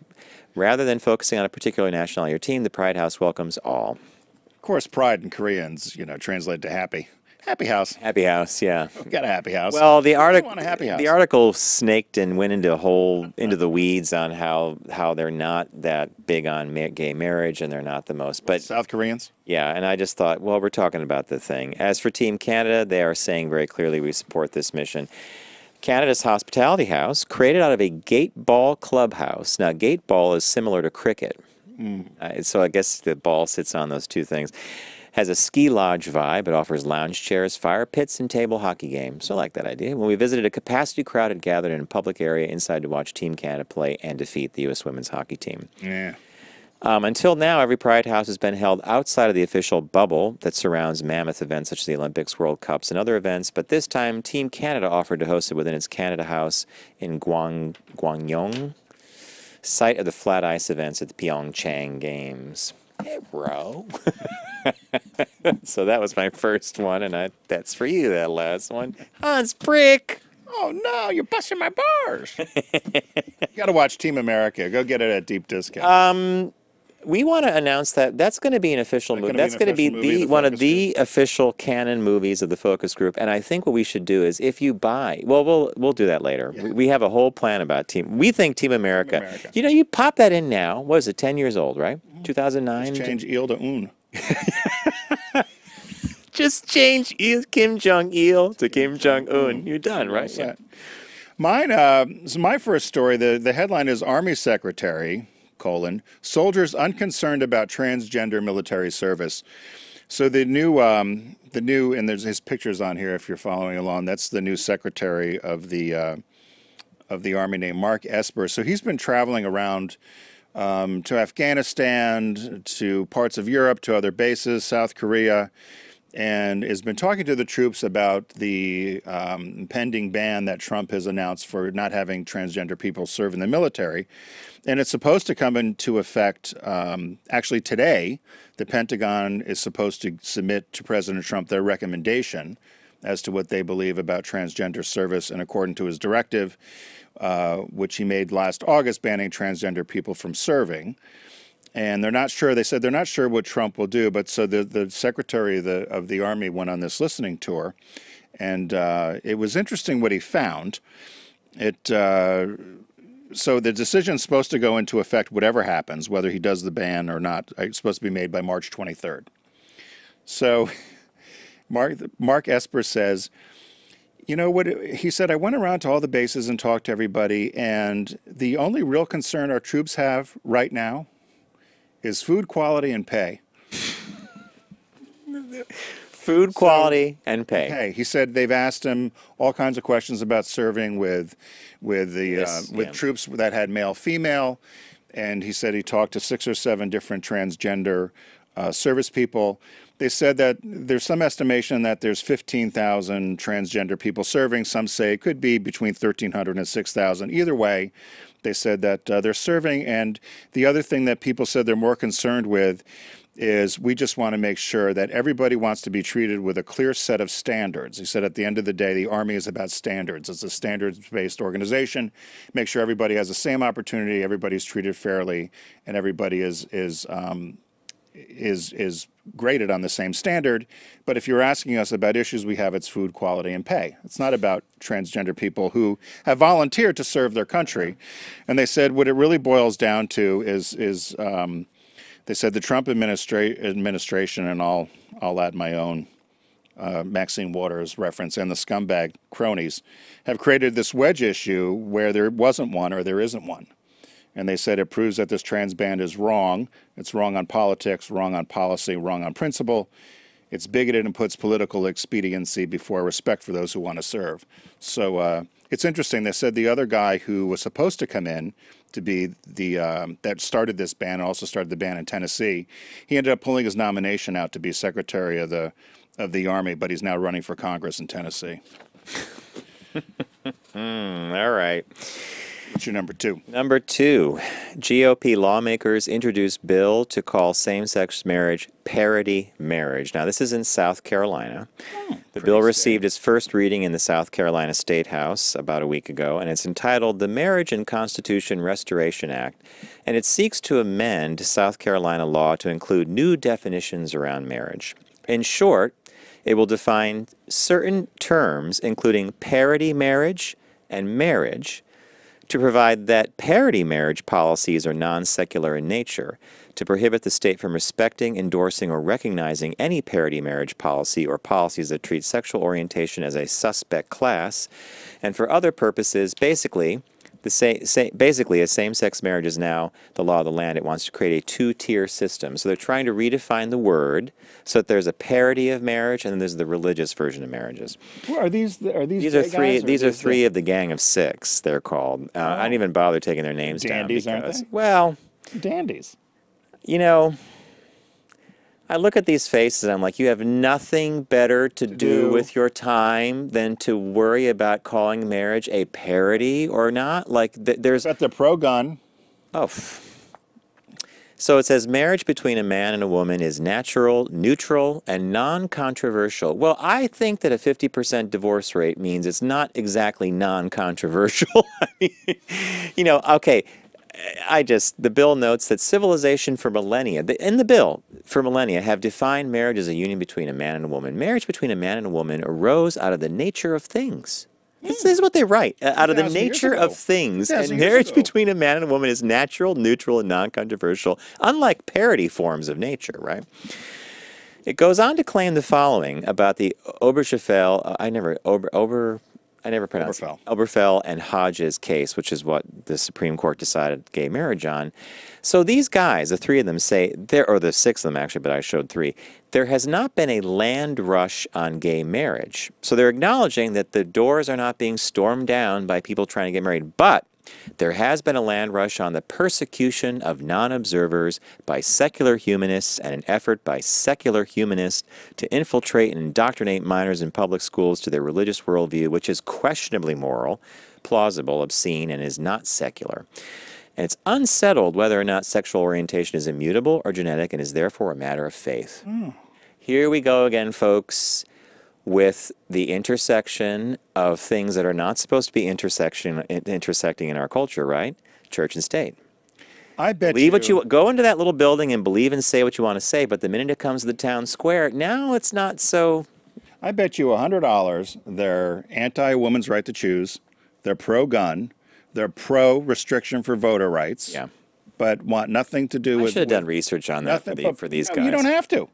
Rather than focusing on a particular nationality or team, the Pride House welcomes all. Of course, pride in Koreans, translate to happy. Happy house. Happy House, yeah. Got a happy house. Well, the want a happy house. article snaked and went into the weeds on how they're not that big on gay marriage and they're not the most. But South Koreans? yeah, and I just thought, well, we're talking about the thing. As for Team Canada, they are saying very clearly we support this mission. Canada's Hospitality House, created out of a gate ball clubhouse. Now, gate ball is similar to cricket. So I guess the ball sits on those two things. Has a ski lodge vibe. It offers lounge chairs, fire pits, and table hockey games. So I like that idea. When we visited, a capacity crowd had gathered in a public area inside to watch Team Canada play and defeat the U.S. women's hockey team. Yeah. Until now, every Pride House has been held outside of the official bubble that surrounds mammoth events such as the Olympics, World Cups, and other events. But this time, Team Canada offered to host it within its Canada House in Gwangyong, site of the flat ice events at the Pyeongchang Games. Hey, bro. So that was my first one, and that's for you, that last one. Hans Prick. Oh, no, you're busting my bars. You got to watch Team America. Go get it at deep discount. We want to announce that that's going to be an official movie. That's going to be one of the official canon movies of the focus group. And I think what we should do is, if you buy, well, we'll do that later. Yeah. We have a whole plan about We think Team America. You pop that in now. What is it? 10 years old, right? 2009. Just change Il to Un. Just change Kim Jong-il to Kim Jong-un. You're done, right? Yeah. Mine. So my first story. The headline is Army Secretary: soldiers unconcerned about transgender military service. So the new, and there's his pictures on here if you're following along. That's the new Secretary of the Army named Mark Esper. So he's been traveling around to Afghanistan, to parts of Europe, to other bases, South Korea, and has been talking to the troops about the impending ban that Trump has announced for not having transgender people serve in the military. And it's supposed to come into effect actually today. The Pentagon is supposed to submit to President Trump their recommendation as to what they believe about transgender service, and according to his directive, which he made last August, banning transgender people from serving. And they're not sure. They said they're not sure what Trump will do. But so the secretary of the Army went on this listening tour, and it was interesting what he found. So the decision's supposed to go into effect whatever happens, whether he does the ban or not. It's supposed to be made by March 23rd. So Mark Esper says, you know what, he said, I went around to all the bases and talked to everybody, and the only real concern our troops have right now is food quality and pay. Food quality and pay. Okay, he said they've asked him all kinds of questions about serving with troops that had male female, and he said he talked to 6 or 7 different transgender service people. They said that there's some estimation that there's 15,000 transgender people serving. Some say it could be between 1,300 and 6,000. Either way, they said that they're serving. And the other thing that people said they're more concerned with is we just want to make sure that everybody wants to be treated with a clear set of standards. He said at the end of the day, the Army is about standards. It's a standards-based organization. Make sure everybody has the same opportunity, everybody's treated fairly, and everybody is graded on the same standard. But if you're asking us about issues we have, it's food quality and pay. It's not about transgender people who have volunteered to serve their country. And they said what it really boils down to is they said the Trump administration, and I'll add my own Maxine Waters reference, and the scumbag cronies have created this wedge issue where there wasn't one or there isn't one. And they said it proves that this trans ban is wrong. It's wrong on politics, wrong on policy, wrong on principle. It's bigoted and puts political expediency before respect for those who want to serve. So it's interesting. They said the other guy who was supposed to come in to be that started this ban and also started the ban in Tennessee, he ended up pulling his nomination out to be Secretary of the Army, but he's now running for Congress in Tennessee. All right. What's your number 2? Number 2, GOP lawmakers introduce bill to call same-sex marriage parity marriage. Now, this is in South Carolina. The bill received its first reading in the South Carolina State House about a week ago, and it's entitled the Marriage and Constitution Restoration Act, and it seeks to amend South Carolina law to include new definitions around marriage. In short, it will define certain terms, including parity marriage and marriage, to provide that parity marriage policies are non-secular in nature, to prohibit the state from respecting, endorsing, or recognizing any parity marriage policy or policies that treat sexual orientation as a suspect class, and for other purposes, basically, basically, a same-sex marriage is now the law of the land. It wants to create a 2-tier system. So they're trying to redefine the word so that there's a parity of marriage and then there's the religious version of marriages. Well, these are 3. These are 3 of the Gang of 6. They're called. I didn't even bother taking their names dandies, down. Dandies, aren't they? Well, dandies. You know, I look at these faces and I'm like, you have nothing better to do with your time than to worry about calling marriage a parity or not. Like, there's... But they're pro-gun. Oh. So it says marriage between a man and a woman is natural, neutral, and non-controversial. Well, I think that a 50% divorce rate means it's not exactly non-controversial. I mean, you know, okay... the bill notes that civilization for millennia, in the bill for millennia, have defined marriage as a union between a man and a woman. Marriage between a man and a woman arose out of the nature of things. This is what they write. Out of the nature of things. And marriage between a man and a woman is natural, neutral, and non-controversial, unlike parity forms of nature, right? It goes on to claim the following about the Obergefell, Obergefell and Hodges case, which is what the Supreme Court decided gay marriage on. So these guys, the 3 of them say, or the 6 of them actually, but I showed 3, there has not been a land rush on gay marriage. So they're acknowledging that the doors are not being stormed down by people trying to get married, but there has been a land rush on the persecution of non-observers by secular humanists and an effort by secular humanists to infiltrate and indoctrinate minors in public schools to their religious worldview, which is questionably moral, plausible, obscene, and is not secular. And it's unsettled whether or not sexual orientation is immutable or genetic and is therefore a matter of faith. Here we go again, folks, with the intersection of things that are not supposed to be intersecting in our culture, right? Church and state. I bet Believe what you go into that little building and believe and say what you want to say, but the minute it comes to the town square, now it's not so. I bet you $100 they're anti-woman's right to choose, they're pro-gun, they're pro-restriction for voter rights. Yeah. But want nothing to do I with. should have done research on that for these guys. You don't have to.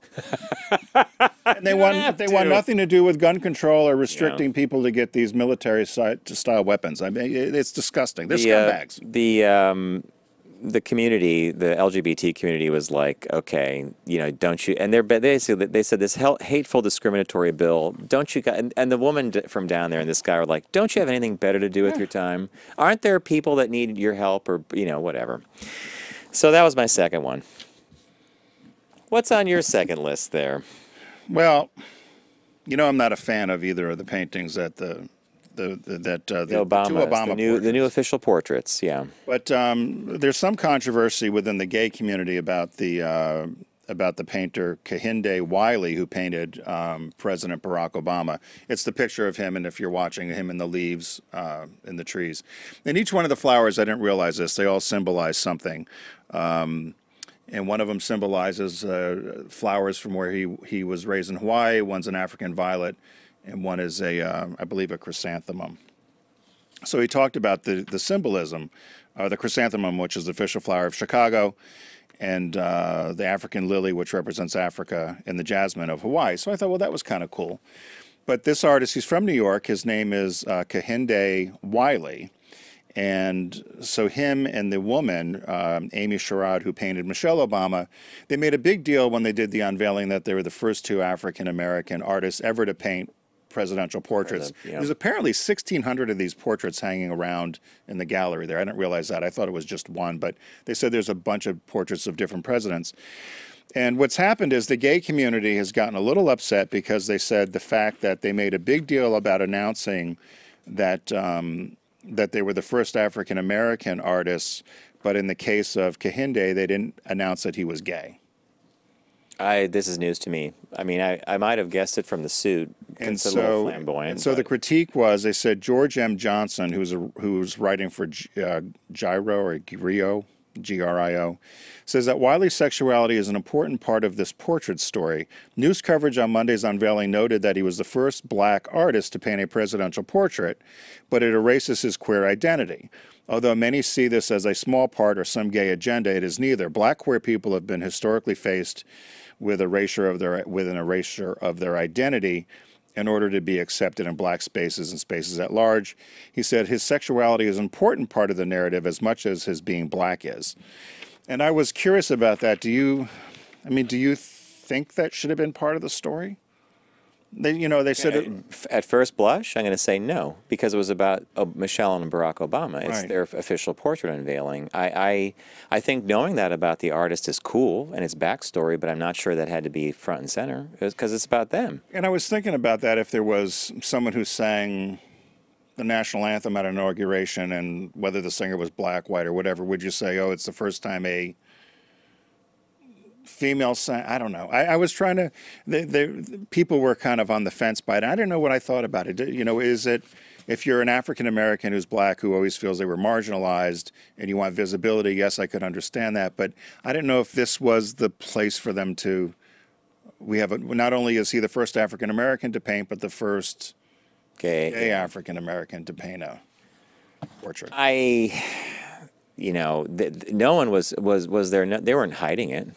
And they want nothing to do with gun control or restricting people to get these military style weapons. I mean, it's disgusting. They're scumbags. The community, the LGBT community, was like, okay, don't you? And they said this hateful, discriminatory bill. Don't you? And the woman from down there and this guy were like, don't you have anything better to do with your time? Aren't there people that need your help or whatever? So that was my second one. What's on your second list there? Well, I'm not a fan of either of the paintings that the two Obama the new official portraits, yeah. But there's some controversy within the gay community about the painter Kehinde Wiley, who painted President Barack Obama. It's the picture of him, and if you're watching him in the leaves in the trees, and each one of the flowers, I didn't realize this, they all symbolize something. And one of them symbolizes flowers from where he was raised in Hawaii. One's an African violet, and one is I believe, a chrysanthemum. So he talked about the symbolism, the chrysanthemum, which is the official flower of Chicago, and the African lily, which represents Africa, and the jasmine of Hawaii. So I thought, well, that was kind of cool. But this artist, he's from New York. His name is Kehinde Wiley. And so him and the woman, Amy Sherrod, who painted Michelle Obama, they made a big deal when they did the unveiling that they were the first two African-American artists ever to paint presidential portraits. There's apparently 1,600 of these portraits hanging around in the gallery there. I didn't realize that. I thought it was just one, but they said there's a bunch of portraits of different presidents. And what's happened is the gay community has gotten a little upset because they said the fact that they made a big deal about announcing that that they were the first African-American artists, but in the case of Kehinde, they didn't announce that he was gay. This is news to me. I mean, I might have guessed it from the suit. It's a little flamboyant. And so the critique was, they said George M. Johnson, who's writing for Giro or Grio, G-R-I-O, says that Wiley's sexuality is an important part of this portrait story. News coverage on Monday's unveiling noted that he was the first black artist to paint a presidential portrait, but it erases his queer identity. Although many see this as a small part or some gay agenda, it is neither. Black queer people have been historically faced with an erasure of their identity in order to be accepted in black spaces and spaces at large. He said his sexuality is an important part of the narrative as much as his being black is. And I was curious about that. Do you think that should have been part of the story? They said at first blush, I'm going to say no, because it was about Michelle and Barack Obama. It's their official portrait unveiling. I think knowing that about the artist is cool and its backstory, but I'm not sure that had to be front and center because it's about them. And I was thinking about that if there was someone who sang the national anthem at an inauguration, and whether the singer was black, white, or whatever, would you say, oh, it's the first time a female sang? I don't know. I was trying to, people were kind of on the fence by it. I didn't know what I thought about it. Is it, if you're an African-American who's black who always feels they were marginalized and you want visibility, yes, I could understand that. But I didn't know if this was the place for them to, not only is he the first African-American to paint, but the first gay African-American to paint a portrait. No one was there. They weren't hiding it.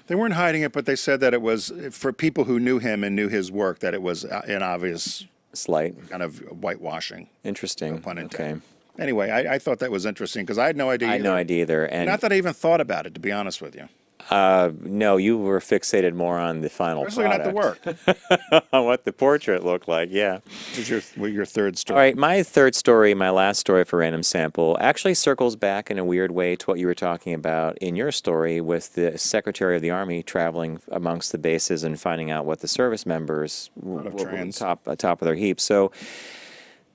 They weren't hiding it, but they said that it was, for people who knew him and knew his work, that it was an obvious slight kind of whitewashing. Interesting. No pun intended. Okay. Anyway, I thought that was interesting because I had no idea. I had no idea either. And not that I even thought about it, to be honest with you. No, you were fixated more on the final product. Looking at the work. On what the portrait looked like, yeah. What is your third story? All right, my third story, my last story for Random Sample, actually circles back in a weird way to what you were talking about in your story with the Secretary of the Army traveling amongst the bases and finding out what the service members were top of their heap. So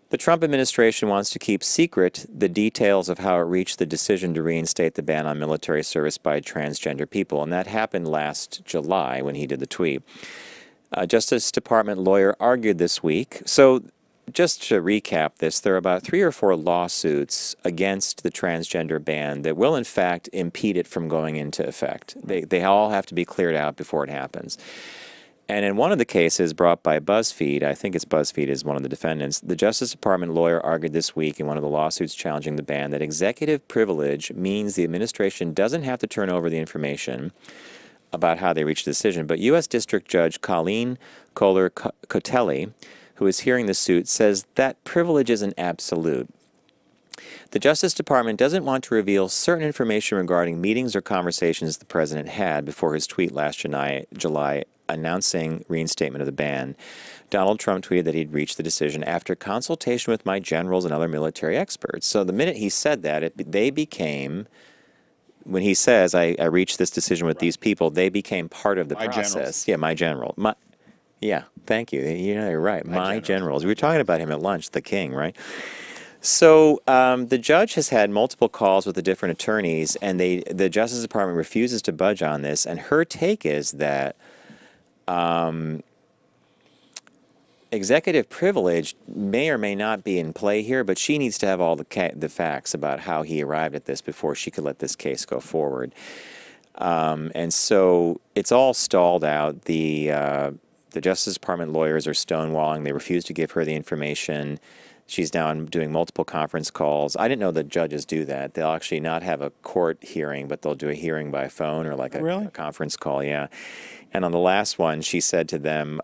the Trump administration wants to keep secret the details of how it reached the decision to reinstate the ban on military service by transgender people, and that happened last July when he did the tweet. Justice Department lawyer argued this week. So just to recap this, there are about 3 or 4 lawsuits against the transgender ban that will, in fact, impede it from going into effect. They all have to be cleared out before it happens. And in one of the cases brought by BuzzFeed, I think it's BuzzFeed is one of the defendants, the Justice Department lawyer argued this week in one of the lawsuits challenging the ban that executive privilege means the administration doesn't have to turn over the information about how they reached a decision. But U.S. District Judge Colleen Kohler-Cotelli, who is hearing the suit, says that privilege isn't absolute. The Justice Department doesn't want to reveal certain information regarding meetings or conversations the president had before his tweet last July announcing reinstatement of the ban. Donald Trump tweeted that he'd reached the decision after consultation with my generals and other military experts. So the minute he said that, they became, when he says, I reached this decision with these people, they became part of the process. Generals. Yeah, my general. Yeah, thank you. You're right. My generals. We were talking about him at lunch, the king, right? So the judge has had multiple calls with the different attorneys, and the Justice Department refuses to budge on this. And her take is that executive privilege may or may not be in play here, but she needs to have all the facts about how he arrived at this before she could let this case go forward. And so it's all stalled out. The Justice Department lawyers are stonewalling. They refuse to give her the information. She's now doing multiple conference calls. I didn't know that judges do that. They'll actually not have a court hearing, but they'll do a hearing by phone or like a conference call, yeah. And on the last one, she said to them,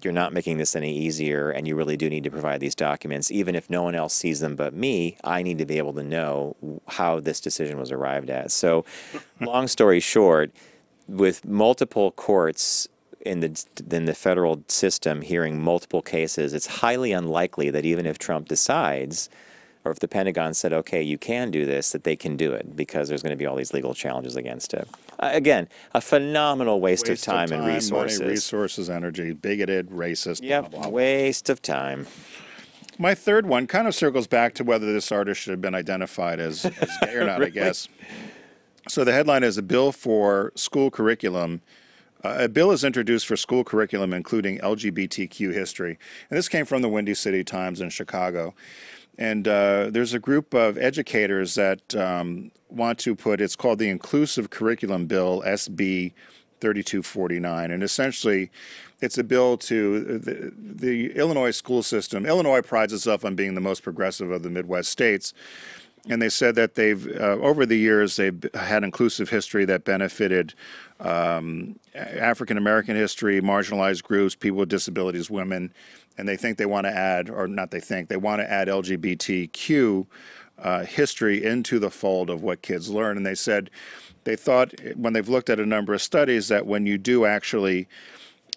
you're not making this any easier, and you really do need to provide these documents. Even if no one else sees them but me, I need to be able to know how this decision was arrived at. So long story short, with multiple courts in the federal system hearing multiple cases, it's highly unlikely that even if Trump decides, or if the Pentagon said, okay, you can do this, that they can do it, because there's going to be all these legal challenges against it. Again, a phenomenal waste of time and resources. Money, resources, energy, bigoted, racist, yep, blah, blah, blah. Waste of time. My third one kind of circles back to whether this artist should have been identified as gay or not, really? I guess. So the headline is a bill for school curriculum. A bill is introduced for school curriculum including LGBTQ history. And this came from the Windy City Times in Chicago. And there's a group of educators that want to put, it's called the Inclusive Curriculum Bill, SB 3249. And essentially, it's a bill to the Illinois school system. Illinois prides itself on being the most progressive of the Midwest states. And they said that they've, over the years, they've had inclusive history that benefited African-American history, marginalized groups, people with disabilities, women. And they think they want to add, or not they think, they want to add LGBTQ history into the fold of what kids learn. And they said they thought, when they've looked at a number of studies, that when you do actually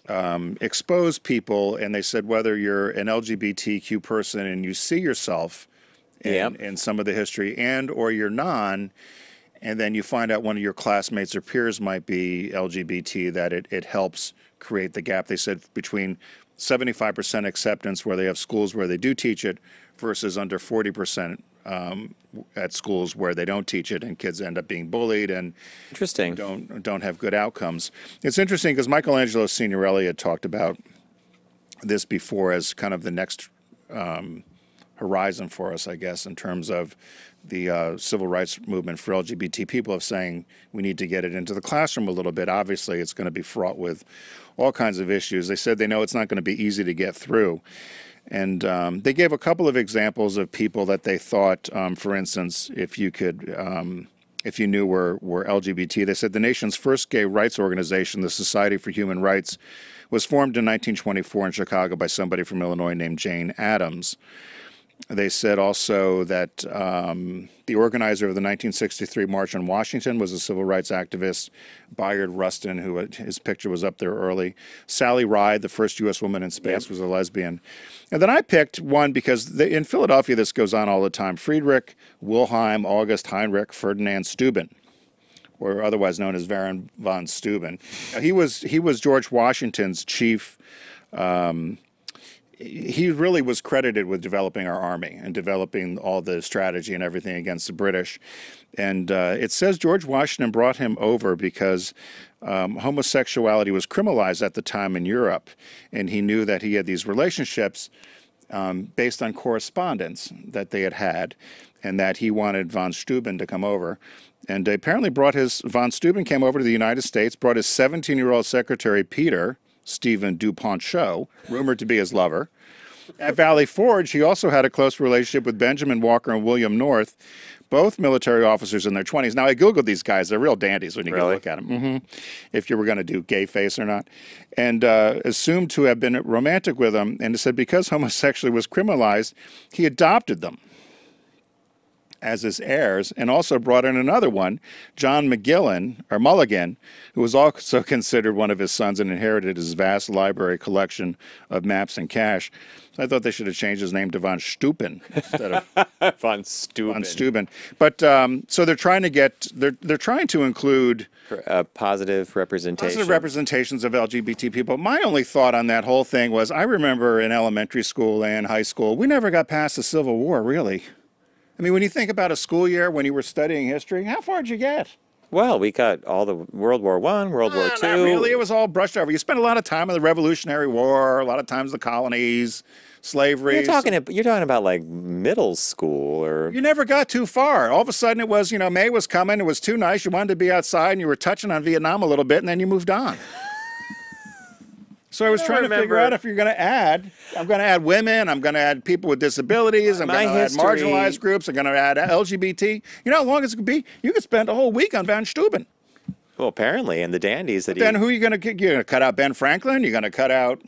expose people, and they said whether you're an LGBTQ person and you see yourself in some of the history, and or you're non, and then you find out one of your classmates or peers might be LGBT, that it helps create the gap. They said between 75% acceptance where they have schools where they do teach it versus under 40% at schools where they don't teach it, and kids end up being bullied and don't have good outcomes. It's interesting because Michelangelo Signorelli had talked about this before as kind of the next horizon for us, I guess, in terms of the civil rights movement for LGBT people, of saying we need to get it into the classroom a little bit. Obviously, it's going to be fraught with all kinds of issues. They said they know it's not going to be easy to get through. And they gave a couple of examples of people that they thought, for instance, if you knew were LGBT, they said the nation's first gay rights organization, the Society for Human Rights, was formed in 1924 in Chicago by somebody from Illinois named Jane Addams. They said also that the organizer of the 1963 March on Washington was a civil rights activist, Bayard Rustin, who his picture was up there early. Sally Ride, the first U.S. woman in space, was a lesbian. And then I picked one because in Philadelphia this goes on all the time. Friedrich Wilhelm August Heinrich Ferdinand Steuben, or otherwise known as Baron von Steuben. He was George Washington's chief. He really was credited with developing our army and developing all the strategy and everything against the British. And it says George Washington brought him over because homosexuality was criminalized at the time in Europe. And he knew that he had these relationships based on correspondence that they had, and that he wanted von Steuben to come over. And apparently von Steuben came over to the United States, brought his 17-year-old secretary, Peter, Stephen Dupont Show, rumored to be his lover. At Valley Forge, he also had a close relationship with Benjamin Walker and William North, both military officers in their 20s. Now, I Googled these guys. They're real dandies when you go look at them, if you were going to do gay face or not. And assumed to have been romantic with them, and said because homosexuality was criminalized, he adopted them as his heirs, and also brought in another one, John Mulligan, who was also considered one of his sons and inherited his vast library collection of maps and cash. So I thought they should have changed his name to von Steuben instead of von Steuben. Von Steuben. But so they're trying to they're trying to include positive representation. Positive representations of LGBT people. My only thought on that whole thing was, I remember in elementary school and high school, we never got past the Civil War, really. I mean, when you think about a school year when you were studying history, how far did you get? Well, we got all the World War I, World War II. Not really. It was all brushed over. You spent a lot of time in the Revolutionary War, a lot of times the colonies, slavery. You're talking about like middle school, or you never got too far. All of a sudden, it was, May was coming. It was too nice. You wanted to be outside, and you were touching on Vietnam a little bit, and then you moved on. So I was trying to figure out if you're going to add. I'm going to add women. I'm going to add people with disabilities. I'm going to add marginalized groups. I'm going to add LGBT. You know how long it's going to be? You could spend a whole week on von Steuben. Well, apparently, and the dandies that then who are you going to? You're going to cut out Ben Franklin? You're going to cut out,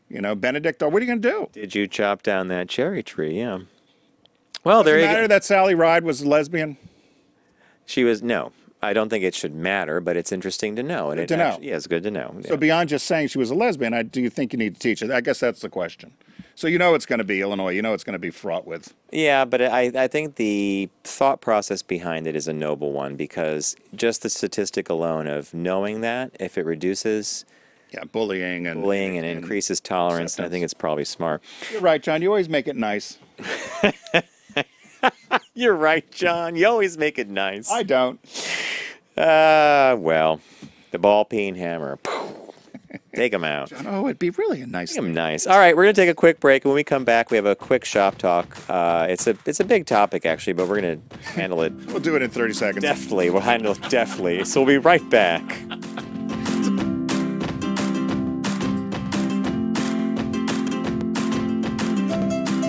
Benedict? Or what are you going to do? Did you chop down that cherry tree? Yeah. Well, there you go. Does it matter that Sally Ride was a lesbian? She was, no. I don't think it should matter, but it's interesting to know. Good to know. Yeah, it's good to know. So beyond just saying she was a lesbian, do you think you need to teach it? I guess that's the question. So it's going to be Illinois. It's going to be fraught with. Yeah, but I think the thought process behind it is a noble one, because just the statistic alone of knowing that, if it reduces bullying and increases tolerance, then I think it's probably smart. You're right, John. You always make it nice. You're right, John. You always make it nice. I don't. Well, the ball peen hammer. Take them out. John, it'd be really a nice thing. Nice. All right, we're going to take a quick break. When we come back, we have a quick shop talk. It's a big topic, actually, but we're going to handle it. We'll do it in 30 seconds. Deftly. We'll handle it deftly. So we'll be right back.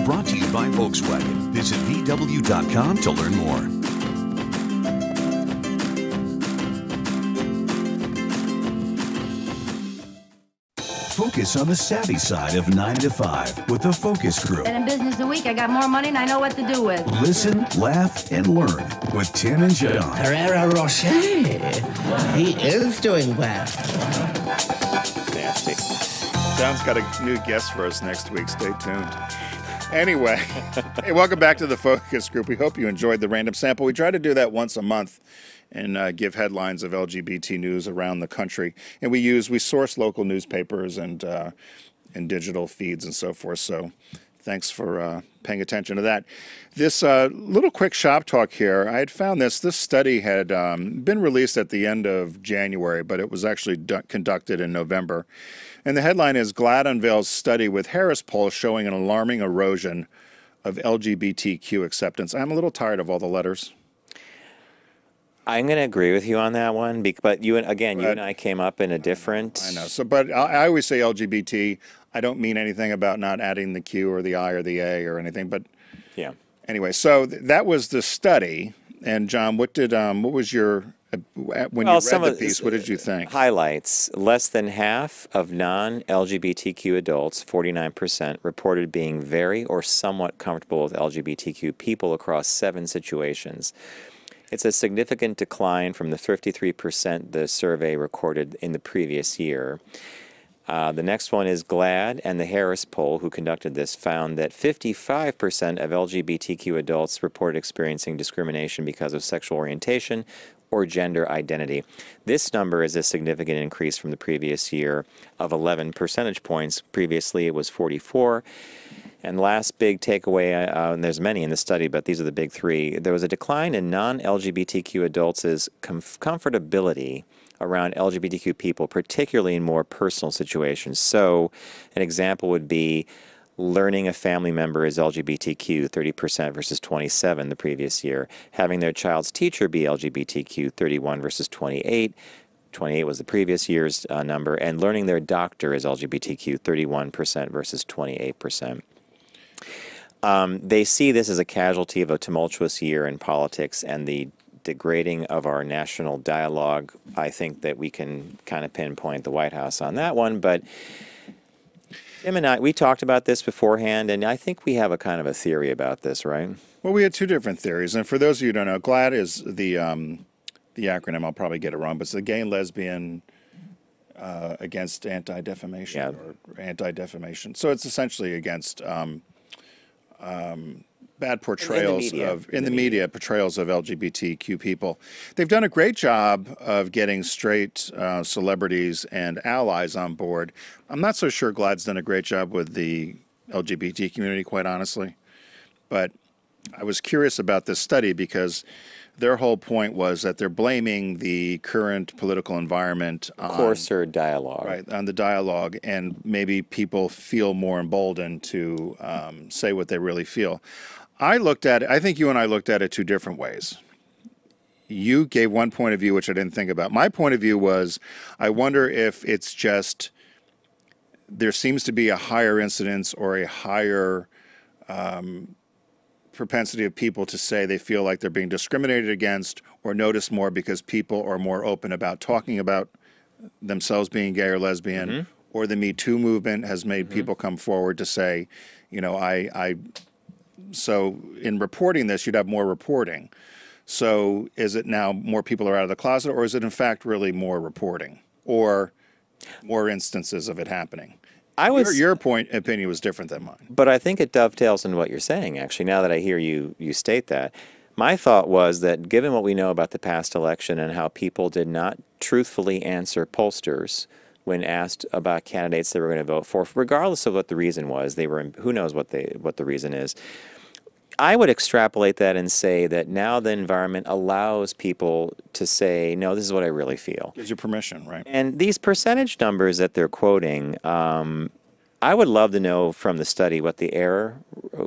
Brought to you by Volkswagen. Visit VW.com to learn more. Focus on the savvy side of 9 to 5 with the Focus Group. And in business a week, I got more money and I know what to do with. Listen, laugh, and learn with Tim and John. Herrera Rocher. He is doing well. Nasty. John's got a new guest for us next week. Stay tuned. Anyway, hey, welcome back to the Focus Group. We hope you enjoyed the random sample. We try to do that once a month and give headlines of LGBT news around the country. And we source local newspapers and digital feeds and so forth. So thanks for paying attention to that. This little quick shop talk here, I had found this study had been released at the end of January, but it was actually conducted in November. And the headline is, GLAAD unveils study with Harris poll showing an alarming erosion of LGBTQ acceptance. I'm a little tired of all the letters. I'm going to agree with you on that one, but you and I came up in a different... I know. So, but I always say LGBT. I don't mean anything about not adding the Q or the I or the A or anything, but... Yeah. Anyway, so that was the study. And John, what was your... When you read the piece, what did you think? Highlights. Less than half of non-LGBTQ adults, 49%, reported being very or somewhat comfortable with LGBTQ people across 7 situations. It's a significant decline from the 53% the survey recorded in the previous year. The next one is GLAAD, and the Harris poll, who conducted this, found that 55% of LGBTQ adults reported experiencing discrimination because of sexual orientation or gender identity. This number is a significant increase from the previous year of 11 percentage points. Previously, it was 44. And last big takeaway, and there's many in the study, but these are the big 3. There was a decline in non-LGBTQ adults' comfortability around LGBTQ people, particularly in more personal situations. So an example would be learning a family member is LGBTQ, 30% versus 27 the previous year. Having their child's teacher be LGBTQ, 31 versus 28. 28 was the previous year's number. And learning their doctor is LGBTQ, 31% versus 28%. They see this as a casualty of a tumultuous year in politics and the degrading of our national dialogue. I think that we can kind of pinpoint the White House on that one, but Tim and I, we talked about this beforehand, and I think we have a kind of a theory about this, right? Well, we had two different theories, and for those of you who don't know, GLAAD is the acronym. I'll probably get it wrong, but it's the Gay and Lesbian Against Anti-Defamation or Anti-Defamation. So it's essentially against bad portrayals in the media portrayals of LGBTQ people. They've done a great job of getting straight celebrities and allies on board. I'm not so sure GLAAD's done a great job with the LGBT community, quite honestly. But I was curious about this study because their whole point was that they're blaming the current political environment on coarser dialogue. Right, on the dialogue, and maybe people feel more emboldened to say what they really feel. I looked at it, I think you and I looked at it two different ways. You gave one point of view, which I didn't think about. My point of view was, I wonder if it's just, there seems to be a higher incidence or a higher propensity of people to say they feel like they're being discriminated against or noticed more because people are more open about talking about themselves being gay or lesbian, or the Me Too movement has made people come forward to say, you know, so in reporting this, you'd have more reporting. So is it now more people are out of the closet, or is it in fact really more reporting or more instances of it happening? Your opinion was different than mine. But I think it dovetails into what you're saying, actually, now that I hear you state that. My thought was that given what we know about the past election and how people did not truthfully answer pollsters when asked about candidates they were going to vote for, regardless of what the reason was, they were, who knows what the reason is. I would extrapolate that and say that now the environment allows people to say, no, this is what I really feel. Gives you permission, right? And these percentage numbers that they're quoting, I would love to know from the study what the error,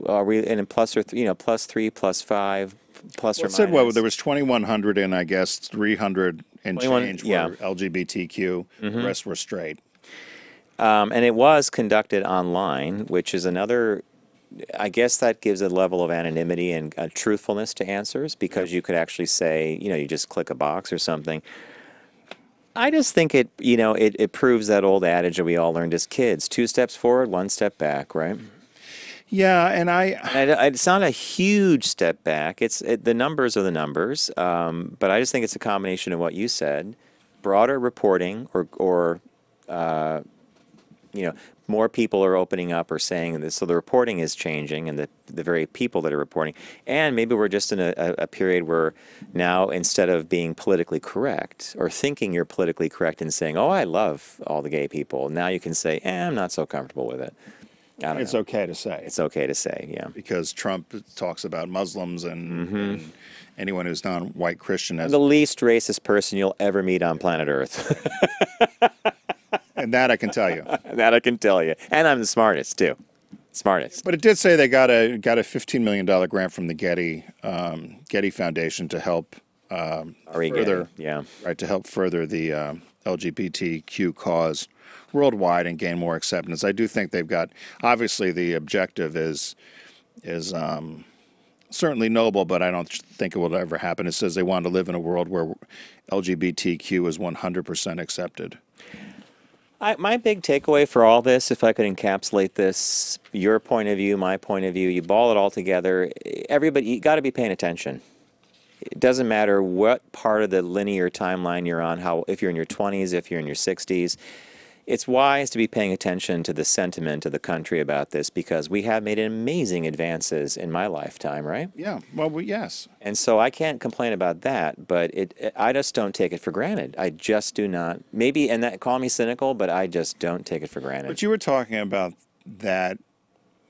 are we in plus or plus 3, plus 5, plus or minus? It said, well, there was 2,100 and I guess 300 and change were LGBTQ, the rest were straight. And it was conducted online, which is another, I guess that gives a level of anonymity and truthfulness to answers, because you could actually say, you know, you just click a box or something. I just think it, you know, it proves that old adage that we all learned as kids: 2 steps forward, 1 step back, right? Yeah, and it's not a huge step back. The numbers are the numbers, but I just think it's a combination of what you said: broader reporting, or you know, more people are opening up or saying this, so the reporting is changing, and the very people that are reporting. And maybe we're just in a period where now, instead of being politically correct or thinking you're politically correct and saying, oh, I love all the gay people, now you can say, I'm not so comfortable with it. It's okay to say. It's okay to say, yeah. Because Trump talks about Muslims and anyone who's non-white Christian as the least racist person you'll ever meet on planet Earth. And that I can tell you. That I can tell you. And I'm the smartest, too. Smartest. But it did say they got a $15 million grant from the Getty Foundation to help further, right, to help further the LGBTQ cause worldwide and gain more acceptance. I do think they've got, obviously the objective is certainly noble, but I don't think it will ever happen. It says they want to live in a world where LGBTQ is 100% accepted. My big takeaway for all this, if I could encapsulate this, your point of view, my point of view, you ball it all together, everybody, you got to be paying attention. It doesn't matter what part of the linear timeline you're on, if you're in your 20s, if you're in your 60s. It's wise to be paying attention to the sentiment of the country about this, because we have made amazing advances in my lifetime, right? Yeah, well, yes. And so I can't complain about that, but I just don't take it for granted. I just do not. Maybe, and that, call me cynical, but I just don't take it for granted. But you were talking about that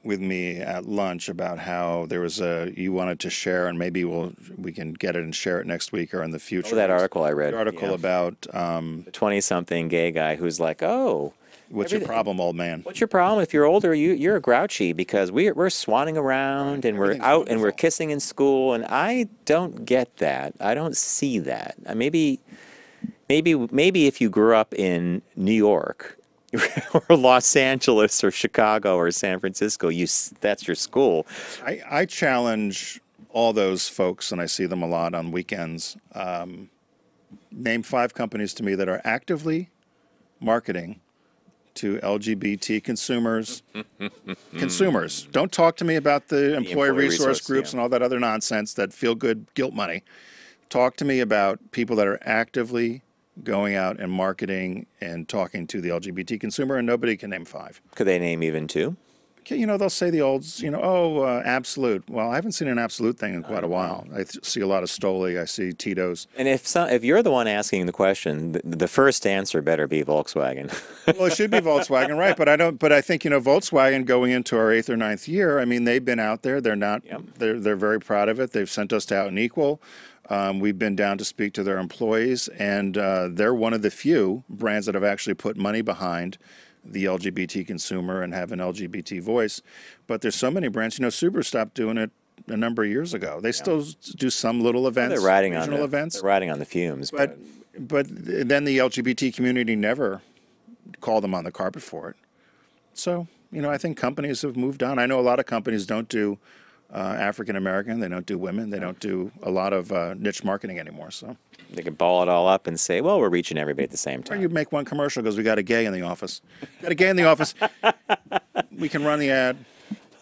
with me at lunch, about how there was you wanted to share, and maybe we can get it and share it next week or in the future. Oh, that article I read. The article about the 20-something gay guy who's like, oh, What's your problem, old man? What's your problem? If you're older, you're grouchy because we're swanning around and we're out and we're kissing in school, and I don't get that. I don't see that. Maybe if you grew up in New York or Los Angeles or Chicago or San Francisco, that's your school. I challenge all those folks, and I see them a lot on weekends. Name 5 companies to me that are actively marketing to LGBT consumers. Consumers. Don't talk to me about the employee resource groups and all that other nonsense, that feel-good guilt money. Talk to me about people that are actively going out and marketing and talking to the LGBT consumer, and nobody can name 5. Could they name even 2? They'll say the olds, Absolute. Well, I haven't seen an Absolute thing in quite a while. I see a lot of Stoli. I see Tito's. And if you're the one asking the question, the first answer better be Volkswagen. Well, it should be Volkswagen, right? But I think Volkswagen going into our 8th or 9th year. They've been out there. They're not. Yep. They're very proud of it. They've sent us to Out and Equal. We've been down to speak to their employees, and they're one of the few brands that have actually put money behind the LGBT consumer and have an LGBT voice. But there's so many brands. Subaru stopped doing it a number of years ago. They still do some little events, regional events. They're riding on the fumes. But then the LGBT community never called them on the carpet for it. So, I think companies have moved on. I know a lot of companies don't do African American. They don't do women. They don't do a lot of niche marketing anymore. So they can ball it all up and say, well, we're reaching everybody at the same time. Or you make one commercial because we got a gay in the office. Got a gay in the office. We can run the ad.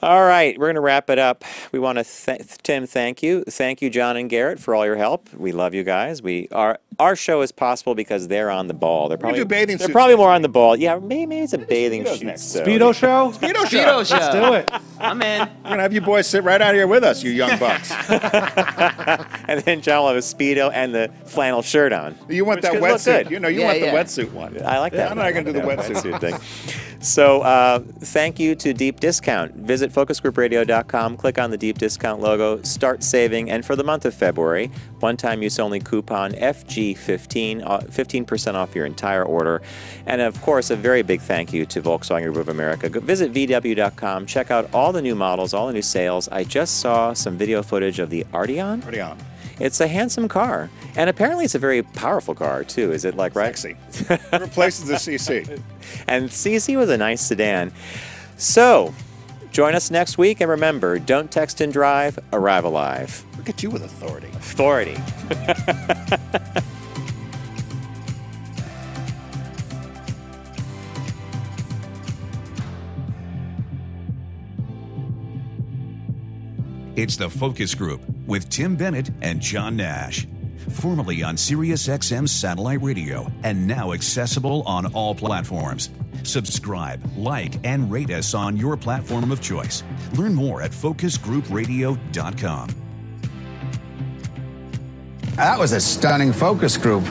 All right, we're going to wrap it up. We want to, Tim, thank you. Thank you, John and Garrett, for all your help. We love you guys. Our show is possible because they're on the ball. They're probably They're probably more on the ball. Yeah, maybe it's a bathing suit. Speedo show? Speedo show. Let's do it. I'm in. We're going to have you boys sit right out here with us, you young bucks. And then John will have a Speedo and the flannel shirt on. You want that wetsuit. You want the wetsuit one. I like that. I'm not going to do the wetsuit thing. So thank you to Deep Discount. Visit focusgroupradio.com, click on the Deep Discount logo, start saving, and for the month of February, one-time use-only coupon FG15, 15% off your entire order. And of course, a very big thank you to Volkswagen Group of America. Visit VW.com, check out all the new models, all the new sales. I just saw some video footage of the Arteon. Arteon. It's a handsome car, and apparently it's a very powerful car too. Is it right? Sexy. It replaces the CC. And CC was a nice sedan. So, join us next week, and remember, don't text and drive, arrive alive. Look at you with authority. Authority. It's the Focus Group with Tim Bennett and John Nash. Formerly on Sirius XM satellite radio and now accessible on all platforms. Subscribe, like, and rate us on your platform of choice. Learn more at focusgroupradio.com. That was a stunning focus group.